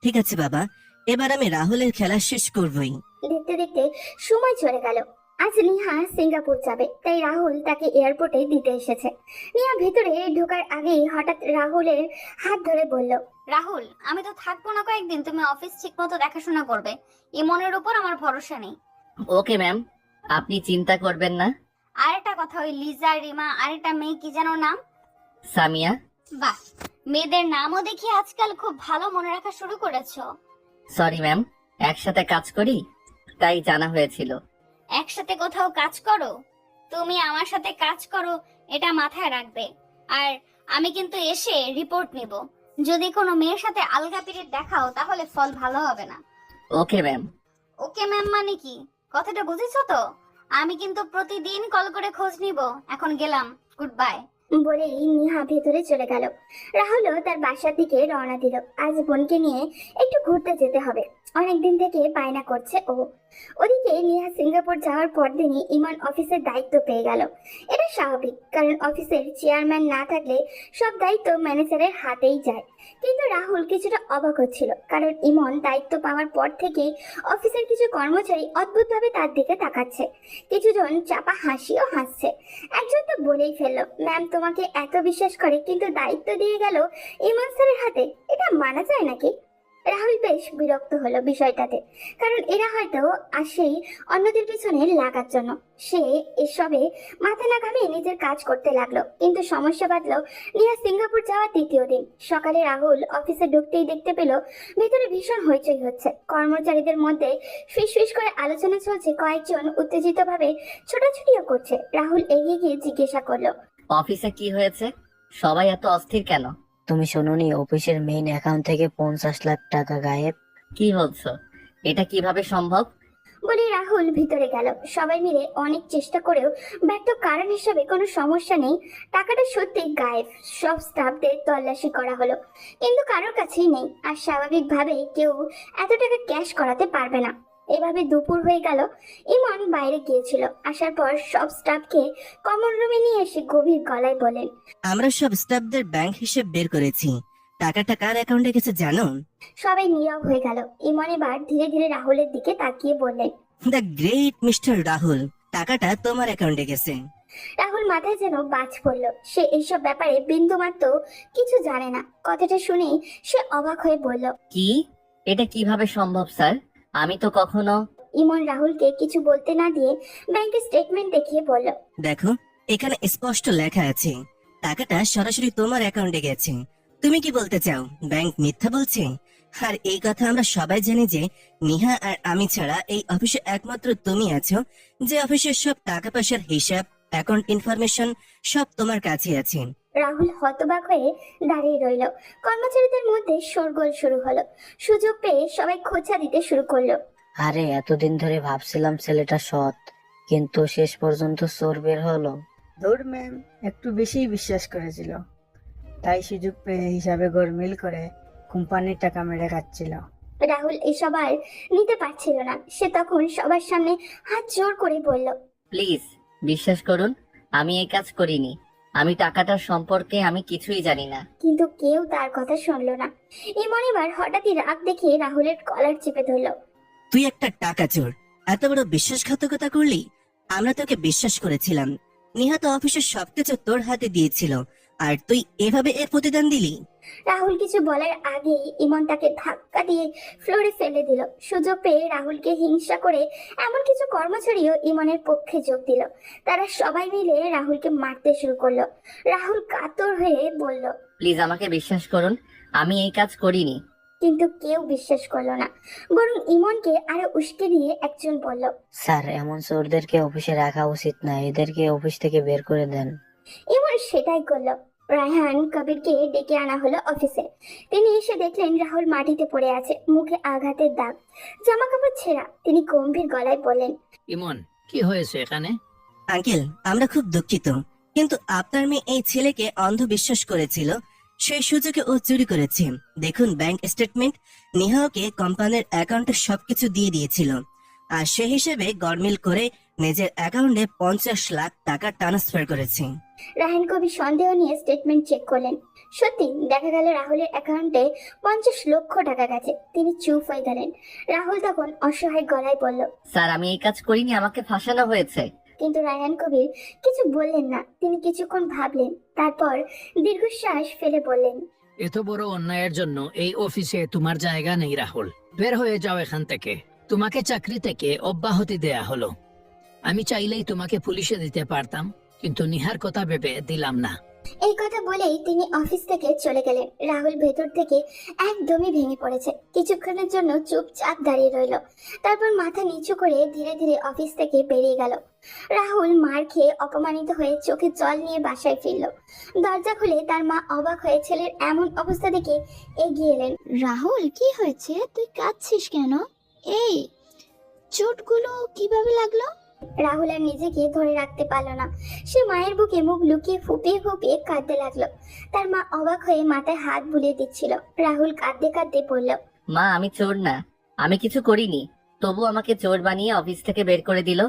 ঠিক আছে বাবা, এবার আমি রাহুলের খেলা শেষ করবই। দেখতে দেখতে সময় চলে গেল। আজ নিহা সিঙ্গাপুর যাবে, তাই রাহুল তাকে এয়ারপোর্টে দিতে এসেছে। নিহা ভেতরে ঢোকার আগেই হঠাৎ রাহুলের হাত ধরে বলল, রাহুল, আমি তো থাকবো না কয়েকদিন, তুমি অফিস ঠিক মতো দেখাশোনা করবে। ইমনের উপর আমার ভরসা নেই। ওকে ম্যাম, আপনি চিন্তা করবেন না। আর একটা কথা, ওই লিজা, রিমা, আর একটা মেয়ে কি যেন নাম? সামিয়া। বাহ, মেয়েদের নামও দেখি আজকাল খুব ভালো মনে রাখা শুরু করেছো। সরি ম্যাম, একসাথে কাজ করি তাই জানা হয়েছিল। একসাথে কোথাও কাজ করো? তুমি আমার সাথে কাজ করো, এটা মাথায় রাখবে। আর আমি কিন্তু এসে রিপোর্ট নিব। যদি কোনো মেয়ের সাথে আলগা পিরিয়ড দেখাও তাহলে ফল ভালো হবে না। Okay ma'am. ওকে ম্যাম মানে কি? কথাটা বুঝেছো তো? আমি কিন্তু প্রতিদিন কল করে খোঁজ নিব। এখন গেলাম, গুড বাই। বলেই নিহা ভেতরে চলে গেল। রাহুলও তার বাসার দিকে রওনা দিল। আজ বোনকে নিয়ে একটু ঘুরতে যেতে হবে, অনেকদিন থেকে বায়না করছে ও। ওদিকে নিহা সিঙ্গাপুর যাওয়ার পরদিনই ইমন অফিসের দায়িত্ব পেয়ে গেল। এটা স্বাভাবিক, কারণ অফিসের চেয়ারম্যান না থাকলে সব দায়িত্ব ম্যানেজারের হাতেই যায়। কিন্তু রাহুল কিছুটা অবাক হচ্ছিল, কারণ ইমন দায়িত্ব পাওয়ার পর থেকে অফিসের কিছু কর্মচারী অদ্ভুতভাবে তার দিকে তাকাচ্ছে। কিছুজন চাপা হাসিও হাসছে। একজন তো বলেই ফেললো, ম্যাম তোমাকে এত বিশ্বাস করে কিন্তু দায়িত্ব দিয়ে গেল ইমন স্যারের হাতে, এটা মানা যায় নাকি? রাহুল বেশ বিরক্ত হলো বিষয়টাতে, কারণ এরা হয়তো আসেই অন্যদের পিছনে লাগার জন্য। সে এসবে মাথা না ঘামিয়ে নিজের কাজ করতে লাগলো। কিন্তু সমস্যা বাঁধলো নিহা সিঙ্গাপুর যাওয়ার দ্বিতীয় দিন সকালে। রাহুল অফিসে ঢুকতেই দেখতে পেল ভেতরে ভীষণ হইচই হচ্ছে। কর্মচারীদের মধ্যে ফিসফিস করে আলোচনা চলছে, কয়েকজন উত্তেজিতভাবে ছোটাছুটিও করছে। রাহুল এগিয়ে গিয়ে জিজ্ঞাসা করলো, অফিসে কি হয়েছে? সবাই এত অস্থির কেন? তুমি শোনোনি অফিসের মেইন অ্যাকাউন্ট থেকে 50 লাখ টাকা গায়েব? কি বলছো? এটা কিভাবে সম্ভব? বলে রাহুল ভিতরে গেল। সবাই মিলে অনেক চেষ্টা করেও ব্যর্থ কারণ হিসেবে কোনো সমস্যা নেই, টাকাটা সত্যি গায়েব। সব স্টাফদের তল্লাশি করা হলো, কিন্তু কারোর কাছেই নেই। আর স্বাভাবিকভাবেই কেউ এত টাকা ক্যাশ করাতে পারবে না। এভাবে দুপুর হয়ে গেল। ইমন বাইরে গিয়েছিল, আসার পর সব স্টাফকে কমন রুমে নিয়ে এসে গভীর গলায় বলেন, আমরা সব স্টাফদের ব্যাংক হিসেব বের করেছি, টাকাটা কার অ্যাকাউন্টে গেছে জানো? সবাই নীরব হয়ে গেল। ইমন এবার ধীরে ধীরে রাহুলের দিকে তাকিয়ে বললেন, দ্য গ্রেট মিস্টার রাহুল, টাকাটা তোমার অ্যাকাউন্টে গেছে। রাহুল মাথায় যেন বাজ পড়ল। সে এইসব ব্যাপারে বিন্দুমাত্র কিছু জানে না। কথাটা শুনেই সে অবাক হয়ে বলল, কি? এটা কিভাবে সম্ভব স্যার? আমি তো কখনো। ইমন রাহুলকে কিছু বলতে না দিয়ে ব্যাংকের স্টেটমেন্ট দেখিয়ে বলল, দেখো, এখানে স্পষ্ট লেখা আছে টাকাটা সরাসরি তোমার অ্যাকাউন্টে গেছে। তুমি কি বলতে চাও ব্যাংক মিথ্যা বলছে? আর এই কথা আমরা সবাই জানি যে নিহা আর আমি ছাড়া এই অফিসে একমাত্র তুমি আছো, যে অফিসের সব টাকা পয়সার হিসাব, অ্যাকাউন্ট ইনফরমেশন সব তোমার কাছে আছে। রাহুল হতবাক হয়ে দাঁড়িয়ে রইল। কর্মচারীদের মধ্যে শোরগোল শুরু হলো। সুযোগ পেয়ে সবাই খোঁচা দিতে শুরু করলো। আরে এতদিন ধরে ভাবছিলাম ছেলেটা সৎ, কিন্তু শেষ পর্যন্ত চোর বের হলো। দৌড় ম্যাম একটু বেশিই বিশ্বাস করেছিল, তাই সুযোগ পেয়ে হিসাবে গরমিল করে কোম্পানির টাকা মেরে খাচ্ছিল। রাহুল এসব আর নিতে পারছিল না। সে তখন সবার সামনে হাত জোর করে বলল, প্লিজ বিশ্বাস করুন, আমি এই কাজ করিনি। আমি টাকাটার সম্পর্কে আমি কিছুই জানি না। কিন্তু কেউ তার কথা শুনলো না। ইমন এবার হঠাৎই রাগ দেখিয়ে রাহুলের কলার চেপে ধরলো। তুই একটা টাকা চোর, এত বড় বিশ্বাসঘাতকতা করলি? আমরা তোকে বিশ্বাস করেছিলাম। নিহা তো অফিসের সবকিছু তোর হাতে দিয়েছিল, আর তুই এভাবে এর প্রতিদান দিলি? রাহুল কিছু বলার আগেই ইমন তাকে ধাক্কা দিয়ে ফ্লোরে ফেলে দিল। সুযোগ পেয়ে রাহুলকে হিংসা করে এমন কিছু কর্মচারীও ইমনের পক্ষে যোগ দিল। তারা সবাই মিলে রাহুলকে মারতে শুরু করলো। রাহুল কাতর হয়ে বলল, প্লিজ আমাকে বিশ্বাস করুন, আমি এই কাজ করিনি। কিন্তু কেউ বিশ্বাস করলো না। বরং ইমনকে আরো উস্কে দিয়ে একজন বলল, স্যার, এমন চোরদেরকে অফিসে রাখা উচিত না, এদেরকে অফিস থেকে বের করে দেন। ইমন সেটাই করলো। রায়হান কবিরকে ডেকে আনা হলো অফিসে। তিনি এসে দেখলেন রাহুল মাটিতে পড়ে আছে, মুখে আঘাতের দাগ, জামা কাপড় ছেঁড়া। তিনি গম্ভীর গলায় বললেন, ইমন, কি হয়েছে এখানে? আঙ্কেল, আমরা খুব দুঃখিত, কিন্তু আপনার মেয়ে এই ছেলেকে অন্ধবিশ্বাস করেছিল, সেই সুযোগে ও চুরি করেছে। দেখুন ব্যাংক স্টেটমেন্ট, নিহা ওকে কোম্পানির অ্যাকাউন্টে সবকিছু দিয়ে দিয়েছিল, আর সে হিসেবে গরমিল করে নিজের অ্যাকাউন্টে 50 লাখ টাকা ট্রান্সফার করেছে। রায়হান কবির সন্দেহ নিয়ে স্টেটমেন্ট চেক করলেন। সত্যি দেখা গেল রাহুলের অ্যাকাউন্টে 50 লক্ষ টাকা গেছে। তিনি চুপ হয়ে গেলেন। রাহুল তখন অসহায় গলায় বলল, স্যার আমি এই কাজ করিনি, আমাকে ফাঁসানো হয়েছে। কিন্তু রায়হান কবির কিছু বললেন না। তিনি কিছুক্ষণ ভাবলেন, তারপর দীর্ঘশ্বাস ফেলে বললেন, এত বড় অন্যায়ের জন্য এই অফিসে তোমার জায়গা নেই রাহুল। বের হয়ে যাও এখান থেকে। তোমাকে চাকরি থেকে অব্যাহতি দেয়া হলো। আমি চাইলেই তোমাকে পুলিশে দিতে পারতাম, কিন্তু নিহার কথা ভেবে দিলাম না। এই কথা বলেই তিনি অফিস থেকে চলে গেলেন। রাহুল ভেতর থেকে একদমই ভেঙে পড়েছে। কিছুক্ষণের জন্য চুপচাপ দাঁড়িয়ে রইল। তারপর মাথা নিচু করে ধীরে ধীরে অফিস থেকে বেরিয়ে গেল। রাহুল মার খেয়ে অপমানিত হয়ে চোখে জল নিয়ে বাসায় ফিরল। দরজা খুলে তার মা অবাক হয়ে ছেলের এমন অবস্থা দেখে এগিয়ে এলেন। রাহুল, কি হয়েছে? তুই কাঁদছিস কেন? এই চোটগুলো কিভাবে লাগলো? রাহুল আর নিজেকে ধরে রাখতে পারল না। সে মায়ের বুকে মুখ লুকিয়ে ফুপিয়ে ফুপিয়ে কাঁদতে লাগলো। তার মা অবাক হয়ে মাথায় হাত বুলিয়ে দিচ্ছিল। রাহুল কাঁদতে কাঁদতে বলল, মা আমি চোর না, আমি কিছু করিনি, তবু আমাকে চোর বানিয়ে অফিস থেকে বের করে দিল।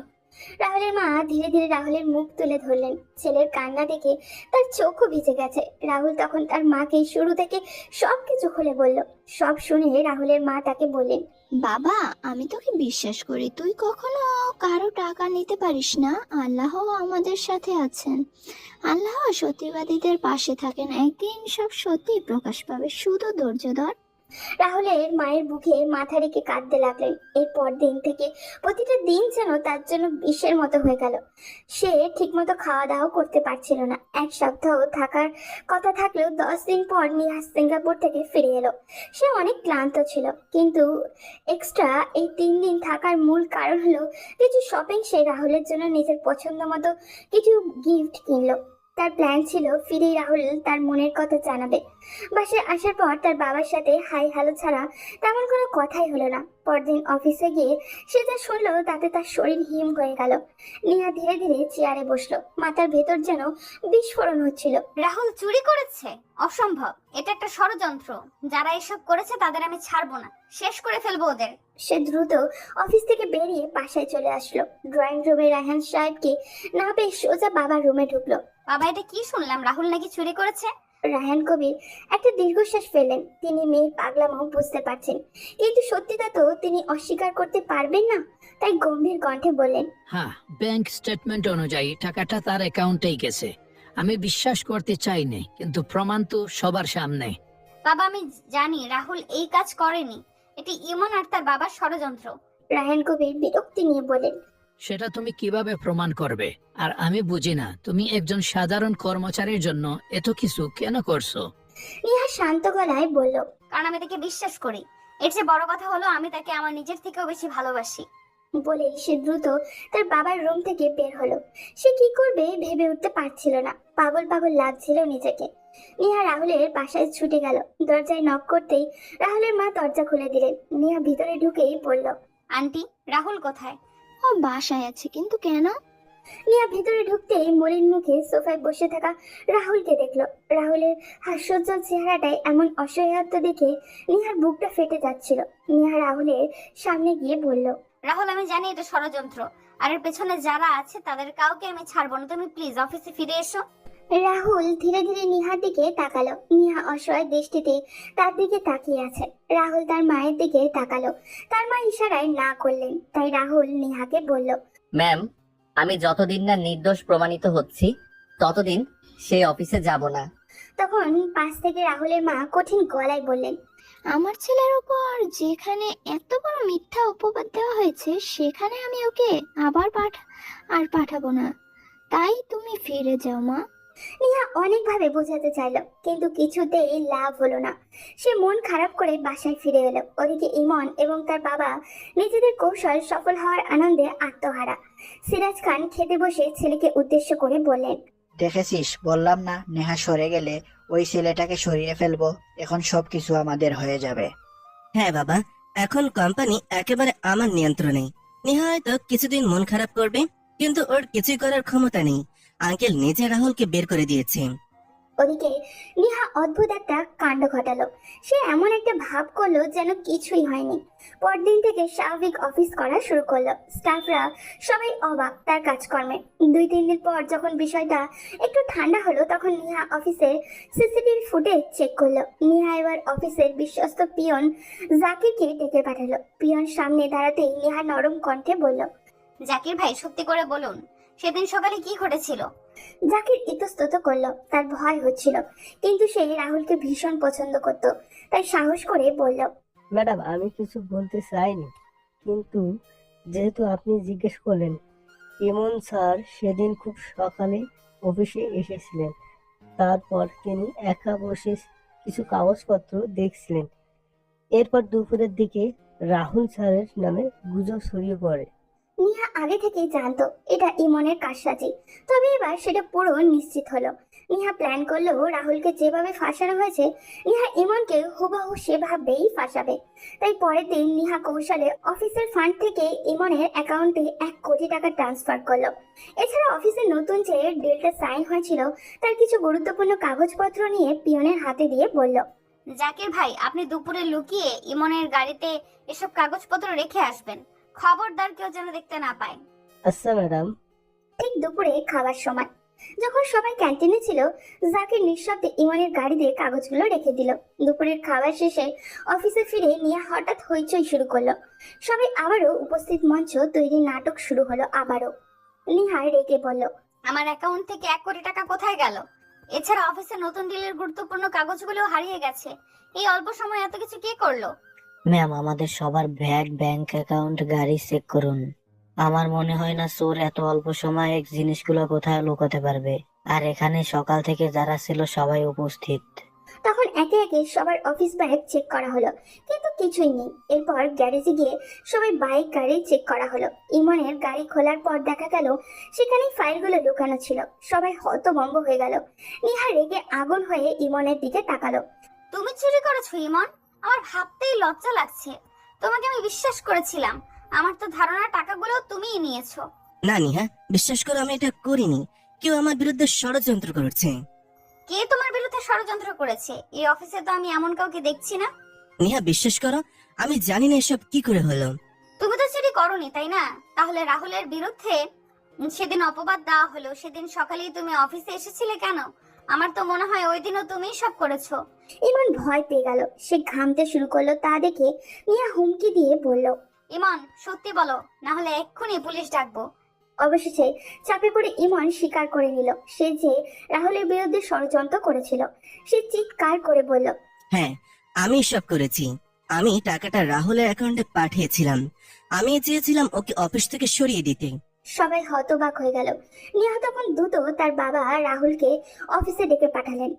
রাহুলের মা ধীরে ধীরে রাহুলের মুখ তুলে ধরলেন। ছেলের কান্না দেখে তার চোখও ভিজে গেছে। রাহুল তখন তার মাকে শুরু থেকে সবকিছু খুলে বলল। সব শুনে রাহুলের মা তাকে বললেন, বাবা, আমি তোকে বিশ্বাস করি। তুই কখনো কারো টাকা নিতে পারিস না। আল্লাহ আমাদের সাথে আছেন। আল্লাহ সত্যিবাদীদের পাশে থাকেন। একদিন সব সত্যি প্রকাশ পাবে, শুধু ধৈর্য ধর। রাহুলের মায়ের বুকে মাথা রেখে কাঁদতে লাগলেন। এরপর দিন থেকে প্রতিটা দিন যেন তার জন্য বিষের মতো হয়ে গেল। সে ঠিকমতো খাওয়া দাওয়া করতে পারছিল না। এক সপ্তাহ থাকার কথা থাকলেও 10 দিন পর নিহা সিঙ্গাপুর থেকে ফিরে এলো। সে অনেক ক্লান্ত ছিল, কিন্তু এক্সট্রা এই 3 দিন থাকার মূল কারণ হলো কিছু শপিং। সে রাহুলের জন্য নিজের পছন্দ মতো কিছু গিফট কিনলো। তার প্ল্যান ছিল ফিরেই রাহুল তার মনের কথা জানাবে। বাসায় আসার পর তার বাবার সাথে হাই হ্যালো ছাড়া তেমন কোনো কথাই হলো না। পরদিন অফিসে গিয়ে সে যা শুনলো তাতে তার শরীর হিম হয়ে গেল। নিহা ধীরে ধীরে চেয়ারে বসলো। মাথার ভেতর যেন বিস্ফোরণ হচ্ছিল। রাহুল চুরি করেছে? অসম্ভব, এটা একটা ষড়যন্ত্র। যারা এসব করেছে তাদের আমি ছাড়বো না, শেষ করে ফেলবো ওদের। সে দ্রুত অফিস থেকে বেরিয়ে বাসায় চলে আসলো। ড্রয়িং রুমে রায়হান সাহেবকে না পেয়ে সোজা বাবার রুমে ঢুকলো। বাবা, এটা কি শুনলাম? রাহুল নাকি চুরি করেছে? রায়হান কবির একটা দীর্ঘশ্বাস ফেললেন। তিনি মেয়ের পাগলামো বুঝতে পারছেন, কিন্তু সত্যিটা তো তিনি অস্বীকার করতে পারবেন না। তাই গম্ভীর কণ্ঠে বললেন, হ্যাঁ, ব্যাংক স্টেটমেন্ট অনুযায়ী টাকাটা তার অ্যাকাউন্টেই গেছে। আমি বিশ্বাস করতে চাইনি, কিন্তু প্রমাণ তো সবার সামনে। বাবা, আমি জানি রাহুল এই কাজ করেনি। এটি ইমন আর তার বাবার ষড়যন্ত্র। রায়হান কবির বিরক্তি নিয়ে বলেন, সেটা তুমি কিভাবে প্রমাণ করবে? আর আমি বুঝি না, তুমি একজন সাধারণ কর্মচারীর জন্য এত কিছু কেন করছো? নিহা শান্ত গলায় বলল, কারণ আমি তাকে বিশ্বাস করি। এর চেয়ে বড় কথা হলো আমি তাকে আমার নিজের থেকেও বেশি ভালোবাসি। বলে সে দ্রুত তার বাবার রুম থেকে বের হলো। সে কি করবে ভেবে উঠতে পারছিল না, পাগল পাগল লাগছিল নিজেকে। নিহা রাহুলের বাসায় ছুটে গেল। দরজায় নক করতেই রাহুলের মা দরজা খুলে দিলেন। নিহা ভিতরে ঢুকেই বলল, আন্টি, রাহুল কোথায়? ও বাসায় আছে, কিন্তু কেন? নিহা ভিতরে ঢুকতেই মলিন মুখে সোফায় বসে থাকা রাহুলকে দেখলো। রাহুলের হাস্যোজ্জ্বল চেহারাটায় এমন অসহায়ত্ব দেখে নিহার বুকটা ফেটে যাচ্ছিল। নিহা রাহুলের সামনে গিয়ে বলল, রাহুল, আমি জানি এটা ষড়যন্ত্র, আর এর পেছনে যারা আছে তাদের কাউকে আমি ছাড়বো না। তুমি প্লিজ অফিসে ফিরে এসো। রাহুল ধীরে ধীরে নিহার দিকে তাকালো। নিহা অসহায় দৃষ্টিতে তার দিকে তাকিয়ে আছে। রাহুল তার মায়ের দিকে তাকালো। তার মা ইশারায় না করলেন। তাই রাহুল নিহাকে বলল, ম্যাম, আমি যতদিন না নির্দোষ প্রমাণিত হচ্ছি ততদিন সেই অফিসে যাব না। তখন পাশ থেকে রাহুলের মা কঠিন গলায় বললেন, আমার ছেলের উপর যেখানে এত বড় মিথ্যা অপবাদ দেওয়া হয়েছে সেখানে আমি ওকে আবার পাঠাবো না। তাই তুমি ফিরে যাও মা। নিহা অনেকভাবে বোঝাতে চাইলো, কিন্তু কিছুতেই লাভ হলো না। সে মন খারাপ করে বাসায় ফিরে এলো। ওদিকে ইমন এবং তার বাবা নিজেদের কৌশল সফল হওয়ার আনন্দে আত্মহারা। সিরাজ খান খেতে বসে ছেলেকে উদ্দেশ্য করে বললেন, দেখেছিস, বললাম না নেহা সরে গেলে ওই ছেলেটাকে সরিয়ে ফেলবো। এখন সবকিছু আমাদের হয়ে যাবে। হ্যাঁ বাবা, এখন কোম্পানি একেবারে আমার নিয়ন্ত্রণে। নেহা হয়তো কিছুদিন মন খারাপ করবে, কিন্তু ওর কিছুই করার ক্ষমতা নেই। আঙ্কেল নিজে রাহুলকে বের করে দিয়েছে। ওদিকে নিহা অদ্ভুত একটা কাণ্ড ঘটালো। সে এমন একটা ভাব করলো যেন কিছুই হয়নি। পরদিন থেকে স্বাভাবিক অফিস করা শুরু করলো। স্টাফরা সবাই অবাক তার কাজকর্মে। 2-3 দিন পর যখন বিষয়টা একটু ঠান্ডা হলো, তখন নিহা অফিসের সিসিটিভি ফুটেজ চেক করলো। নিহা এবার অফিসের বিশ্বস্ত পিয়ন জাকিরকে ডেকে পাঠালো। পিয়ন সামনে দাঁড়াতেই নিহা নরম কণ্ঠে বলল, জাকির ভাই, সত্যি করে বলুন, সেদিন সকালে কি ঘটেছিল? জাকির ইতস্তত করলো। তার ভয় হচ্ছিল, কিন্তু সে রাহুলকে ভীষণ পছন্দ করত। তাই সাহস করে বলল, ম্যাডাম, আমি কিছু বলতে চাইনি, কিন্তু যেহেতু আপনি জিজ্ঞেস করলেন, ইমন স্যার সেদিন খুব সকালে অফিসে এসেছিলেন। তারপর তিনি একা বসে কিছু কাগজপত্র দেখছিলেন। এরপর দুপুরের দিকে রাহুল স্যারের নামে গুজব ছড়িয়ে পড়ে। নিহা আগে থেকেই জানতো এটা ইমনের কারসাজি, তবে এবার সেটা পুরো নিশ্চিত হলো। নিহা প্ল্যান করলো রাহুলকে যেভাবে ফাঁসানো হয়েছে নিহা ইমনকে হুবহু সেভাবেই ফাঁসাবে। তাই পরের দিন নিহা কৌশলে অফিসের ফান্ড থেকে ইমনের অ্যাকাউন্টে 1 কোটি টাকা ট্রান্সফার করলো। এছাড়া অফিসের নতুন যে ডিলটা সাইন হয়েছিল তার কিছু গুরুত্বপূর্ণ কাগজপত্র নিয়ে পিয়নের হাতে দিয়ে বলল, জাকির ভাই, আপনি দুপুরে লুকিয়ে ইমনের গাড়িতে এসব কাগজপত্র রেখে আসবেন। খবরদার কেউ যেন দেখতে না পায়। আচ্ছা ম্যাডাম। ঠিক দুপুরে খাবার সময় যখন সবাই ক্যান্টিনে ছিল, জাকির নিঃশব্দে ইমনের গাড়িতে কাগজগুলো রেখে দিল। দুপুরের খাবার শেষে অফিসে ফিরে নিয়া হঠাৎ হইচই শুরু করলো। সবাই আবারও উপস্থিত মঞ্চ তৈরি নাটক শুরু হলো আবারও। নিহা রেগে বলল, আমার অ্যাকাউন্ট থেকে 1 কোটি টাকা কোথায় গেল? এছাড়া অফিসের নতুন ডিলের গুরুত্বপূর্ণ কাগজগুলো হারিয়ে গেছে। এই অল্প সময় এত কিছু কে করলো? ম্যাম, আমাদের সবার ব্যাংক অ্যাকাউন্ট, গাড়ি চেক করুন। আমার মনে হয় না চোর এত অল্প সময়ে জিনিসগুলো কোথায় লুকাতে পারবে। আর এখানে সকাল থেকে যারা ছিল সবাই উপস্থিত। তখন একে একে সবার অফিস ব্যাগ চেক করা হলো, কিন্তু কিছুই নেই। এরপর গ্যারেজে গিয়ে সবাই বাইক গাড়ি চেক করা হলো। ইমনের গাড়ি খোলার পর দেখা গেল সেখানে ফাইলগুলো লুকানো ছিল। সবাই হতভম্ব হয়ে গেল। নিহা রেগে আগুন হয়ে ইমনের দিকে তাকালো। তুমি চুরি করেছো ইমন? আমার ভাবতেই লজ্জা লাগছে। তোমাকে আমি বিশ্বাস করেছিলাম। আমার তো ধারণা টাকাগুলো তুমিই নিয়েছো। না নিহা, বিশ্বাস করো, আমি এটা করিনি। কেউ আমার বিরুদ্ধে ষড়যন্ত্র করছে। কে তোমার বিরুদ্ধে ষড়যন্ত্র করেছে? এই অফিসে তো আমি এমন কাউকে দেখছি না। নিহা, বিশ্বাস করো, আমি জানি না এসব কি করে হলো। তুমি তো চুরি করোনি, তাই না? তাহলে রাহুলের বিরুদ্ধে সেদিন অপবাদ দেওয়া হলো। সেদিন সকালেই তুমি অফিসে এসেছিলে কেন? আমার তো মনে হয় ওই দিনও তুমিই সব করেছো। ইমন ভয় পেয়ে গেল। সে ঘামতে শুরু করলো। তা দেখে নিহা হুমকি দিয়ে বলল, ইমন, সত্যি বলো, না হলে এক্ষুনি পুলিশ ডাকবো। অবশেষে চাপে পড়ে ইমন স্বীকার করে নিল সে যে রাহুলের বিরুদ্ধে ষড়যন্ত্র করেছিল। সে চিৎকার করে বলল, হ্যাঁ, আমি সব করেছি। আমি টাকাটা রাহুলের অ্যাকাউন্টে পাঠিয়েছিলাম। আমি চেয়েছিলাম ওকে অফিস থেকে সরিয়ে দিতে। সবাই হতবাক হয়ে গেল। নিহা তখন দ্রুত তার বাবা রাহুলকে অফিসে ডেকে পাঠালেন।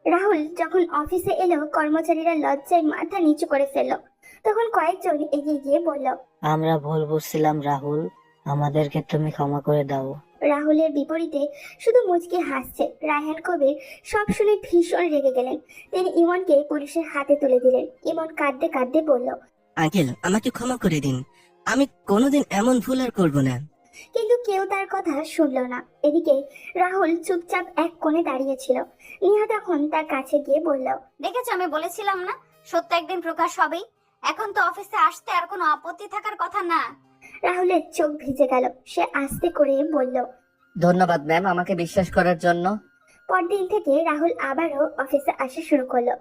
রাহুল যখন অফিসে এলো কর্মচারীরা লজ্জায় মাথা নিচু করে ফেলল। তখন কয়েকজন এগিয়ে গিয়ে বলল, আমরা ভুল বুঝছিলাম রাহুল, আমাদেরকে তুমি ক্ষমা করে দাও। রাহুলের বিপরীতে শুধু মুচকি হাসছে। রায়হান কবির সব শুনে ভীষণ রেগে গেলেন। তিনি ইমনকে পুলিশের হাতে তুলে দিলেন। ইমন কাঁদতে কাঁদতে বলল, আঙ্কেল, আমাকে ক্ষমা করে দিন। আমি কোনোদিন এমন ভুল আর করব না। কিন্তু কেউ তার কথা শুনল না। এদিকে রাহুল চুপচাপ এক কোণে দাঁড়িয়েছিল। নিহা তখন তার কাছে গিয়ে বলল, দেখেছো, আমি বলেছিলাম না সত্য একদিন প্রকাশ হবেই। এখন তো অফিসে আসতে আর কোনো আপত্তি থাকার কথা না। রাহুলের চোখ ভিজে গেল। সে আস্তে করে বলল, ধন্যবাদ ম্যাম আমাকে বিশ্বাস করার জন্য। পরদিন থেকে রাহুল আবারও অফিসে আসা শুরু করলো।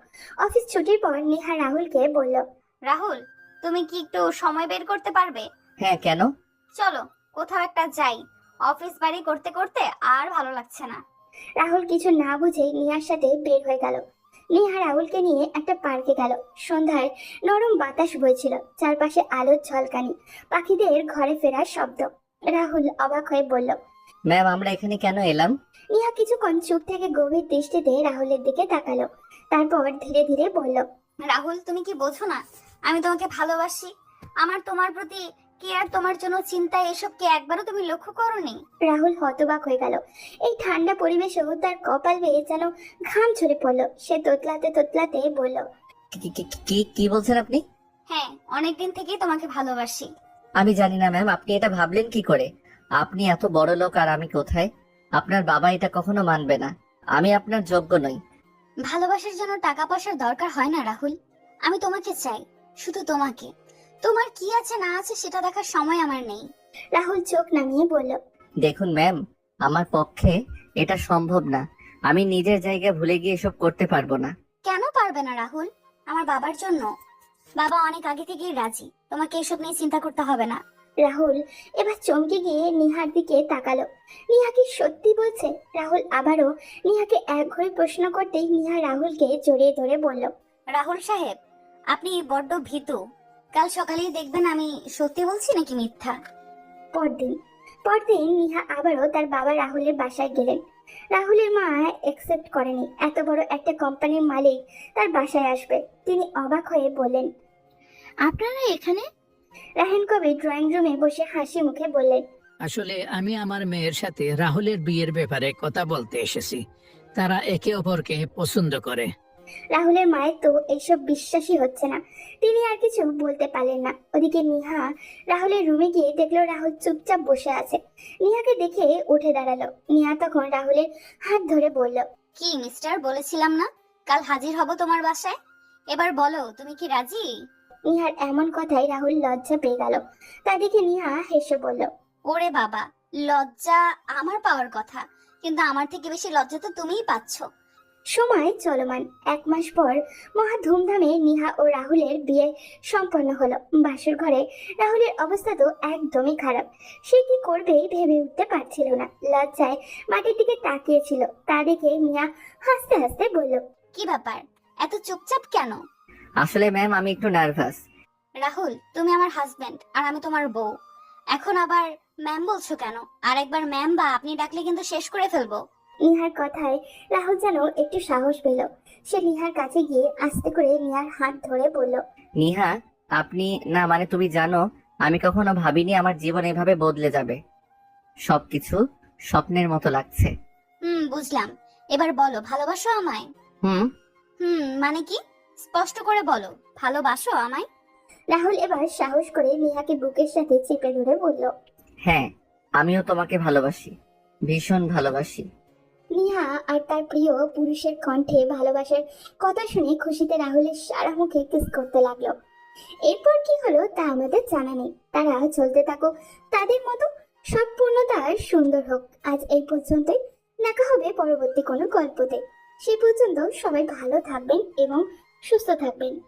অফিস ছুটির পর নিহা রাহুলকে বলল, রাহুল, তুমি কি একটু সময় বের করতে পারবে? হ্যাঁ, কেন? চলো কোথাও একটা যাই। অফিস বাড়ি করতে করতে আর ভালো লাগছে না। রাহুল কিছু না বুঝে নিহার সাথে বের হয়ে গেল। নিহা রাহুলকে নিয়ে একটা পার্কে গেল। সন্ধ্যায় নরম বাতাস বইছিল, চারপাশে আলোর ঝলকানি, পাখিদের ঘরে ফেরার শব্দ। রাহুল অবাক হয়ে বলল, ম্যাম আমরা এখানে কেন এলাম? নিহা কিছুক্ষণ চুপ থেকে গভীর দৃষ্টিতে রাহুলের দিকে তাকালো। তারপর ধীরে ধীরে বলল, রাহুল, তুমি কি বোঝো না আমি তোমাকে ভালোবাসি? আমার তোমার প্রতি কেয়ার, তোমার জন্য চিন্তা, এসব কি একবারও তুমি লক্ষ্য করোনি? রাহুল হতবাক হয়ে গেল। এই ঠান্ডা পরিবেশেও তার কপাল বেয়ে যেন ঘাম ঝরে পড়লো। সে তোতলাতে তোতলাতে বলল, কি- কি- কি কি বলছেন আপনি? হ্যাঁ, অনেকদিন থেকেই তোমাকে ভালোবাসি। আমি জানি না ম্যাম, আপনি এটা ভাবলেন কি করে? আপনি এত বড় লোক আর আমি কোথায়? আপনার বাবা এটা কখনো মানবে না। আমি আপনার যোগ্য নই। ভালোবাসার জন্য টাকা পয়সার দরকার হয় না রাহুল। আমি তোমাকে চাই, শুধু তোমাকে। তোমার কি আছে না আছে সেটা দেখার সময় আমার নেই। রাহুল চোখ নামিয়ে বলল, দেখুন ম্যাম, আমার পক্ষে এটা সম্ভব না। আমি নিজের জায়গা ভুলে গিয়ে এসব করতে পারবো না। কেন পারবে না রাহুল? আমার বাবার জন্য। বাবা অনেক আগে থেকেই রাজি, তোমাকে এসব নিয়ে চিন্তা করতে হবে না। রাহুল এবার চমকে গিয়ে নিহার দিকে তাকালো। নিহা কি সত্যি বলছে? রাহুল আবারও নিহাকে একঘরে প্রশ্ন করতেই নিহা রাহুলকে জড়িয়ে ধরে বলল, রাহুল সাহেব, আপনি বড্ড ভীতু। কাল সকালেই দেখবেন আমি সত্যি বলছি নাকি মিথ্যা। পরদিন নিহা আবারও তার বাবা রাহুলের বাসায় গেলেন। রাহুলের মা একসেপ্ট করেনি এত বড় একটা কোম্পানির মালিক তার বাসায় আসবে। তিনি অবাক হয়ে বললেন, আপনারা এখানে? রায়হান কবির ড্রয়িং রুমে বসে হাসি মুখে বললেন, আসলে আমি আমার মেয়ের সাথে রাহুলের বিয়ের ব্যাপারে কথা বলতে এসেছি। তারা একে অপরকে পছন্দ করে। রাহুলের মায়ের তো এইসব বিশ্বাসই হচ্ছে না। তিনি আর কিছু বলতে পারলেন না। ওদিকে নিহা রাহুলের রুমে গিয়ে দেখলো রাহুল চুপচাপ বসে আছে। নিহাকে দেখে উঠে দাঁড়ালো। নিহা তখন রাহুলের হাত ধরে বলল, কি মিস্টার, বলেছিলাম না কাল হাজির হব তোমার বাসায়। এবার বলো, তুমি কি রাজি? নিহার এমন কথায় রাহুল লজ্জা পেয়ে গেল। তা দেখে নিহা হেসে বলল, ওরে বাবা, লজ্জা আমার পাওয়ার কথা, কিন্তু আমার থেকে বেশি লজ্জা তো তুমিই পাচ্ছ। সময় চলমান। 1 মাস পর মহা ধুমধামে নিহা ও রাহুলের বিয়ে সম্পন্ন হলো। বাসর ঘরে রাহুলের অবস্থা তো একদমই খারাপ। সে কি করবে ভেবে উঠতে পারছিল না। লজ্জায় মাটির দিকে তাকিয়েছিল। তা দেখে নিহা হাসতে হাসতে বলল, কি ব্যাপার, এত চুপচাপ কেন? আসলে ম্যাম আমি একটু নার্ভাস। রাহুল, তুমি আমার হাজবেন্ড আর আমি তোমার বউ। এখন আবার ম্যাম বলছো কেন? আর একবার ম্যাম বা আপনি ডাকলে কিন্তু শেষ করে ফেলবো। নিহার কথায় রাহুল যেন একটু সাহস পেল। সে নিহার কাছে গিয়ে আস্তে করে নিহার হাত ধরে বলল, নিহা, আপনি না মানে তুমি জানো, আমি কখনো ভাবিনি আমার জীবন এভাবে বদলে যাবে। সবকিছু স্বপ্নের মতো লাগছে। বুঝলাম। এবার বলো, ভালোবাসো আমায়? হুম। মানে কি? স্পষ্ট করে বলো, ভালোবাসো আমায়? রাহুল এবার সাহস করে নিহাকে বুকের সাথে চেপে ধরে বলল, হ্যাঁ, আমিও তোমাকে ভালোবাসি, ভীষণ ভালোবাসি। নিহা আর তার প্রিয় পুরুষের কণ্ঠে ভালোবাসার কথা শুনে খুশিতে রাহুলের সারা মুখে কিস করতে লাগলো। এরপর কি হলো তা আমাদের জানা নেই। তারা চলতে থাকুক তাদের মতো, সব পূর্ণতা সুন্দর হোক। আজ এই পর্যন্তই। দেখা হবে পরবর্তী কোনো গল্পতে। সে পর্যন্ত সবাই ভালো থাকবেন এবং সুস্থ থাকবেন।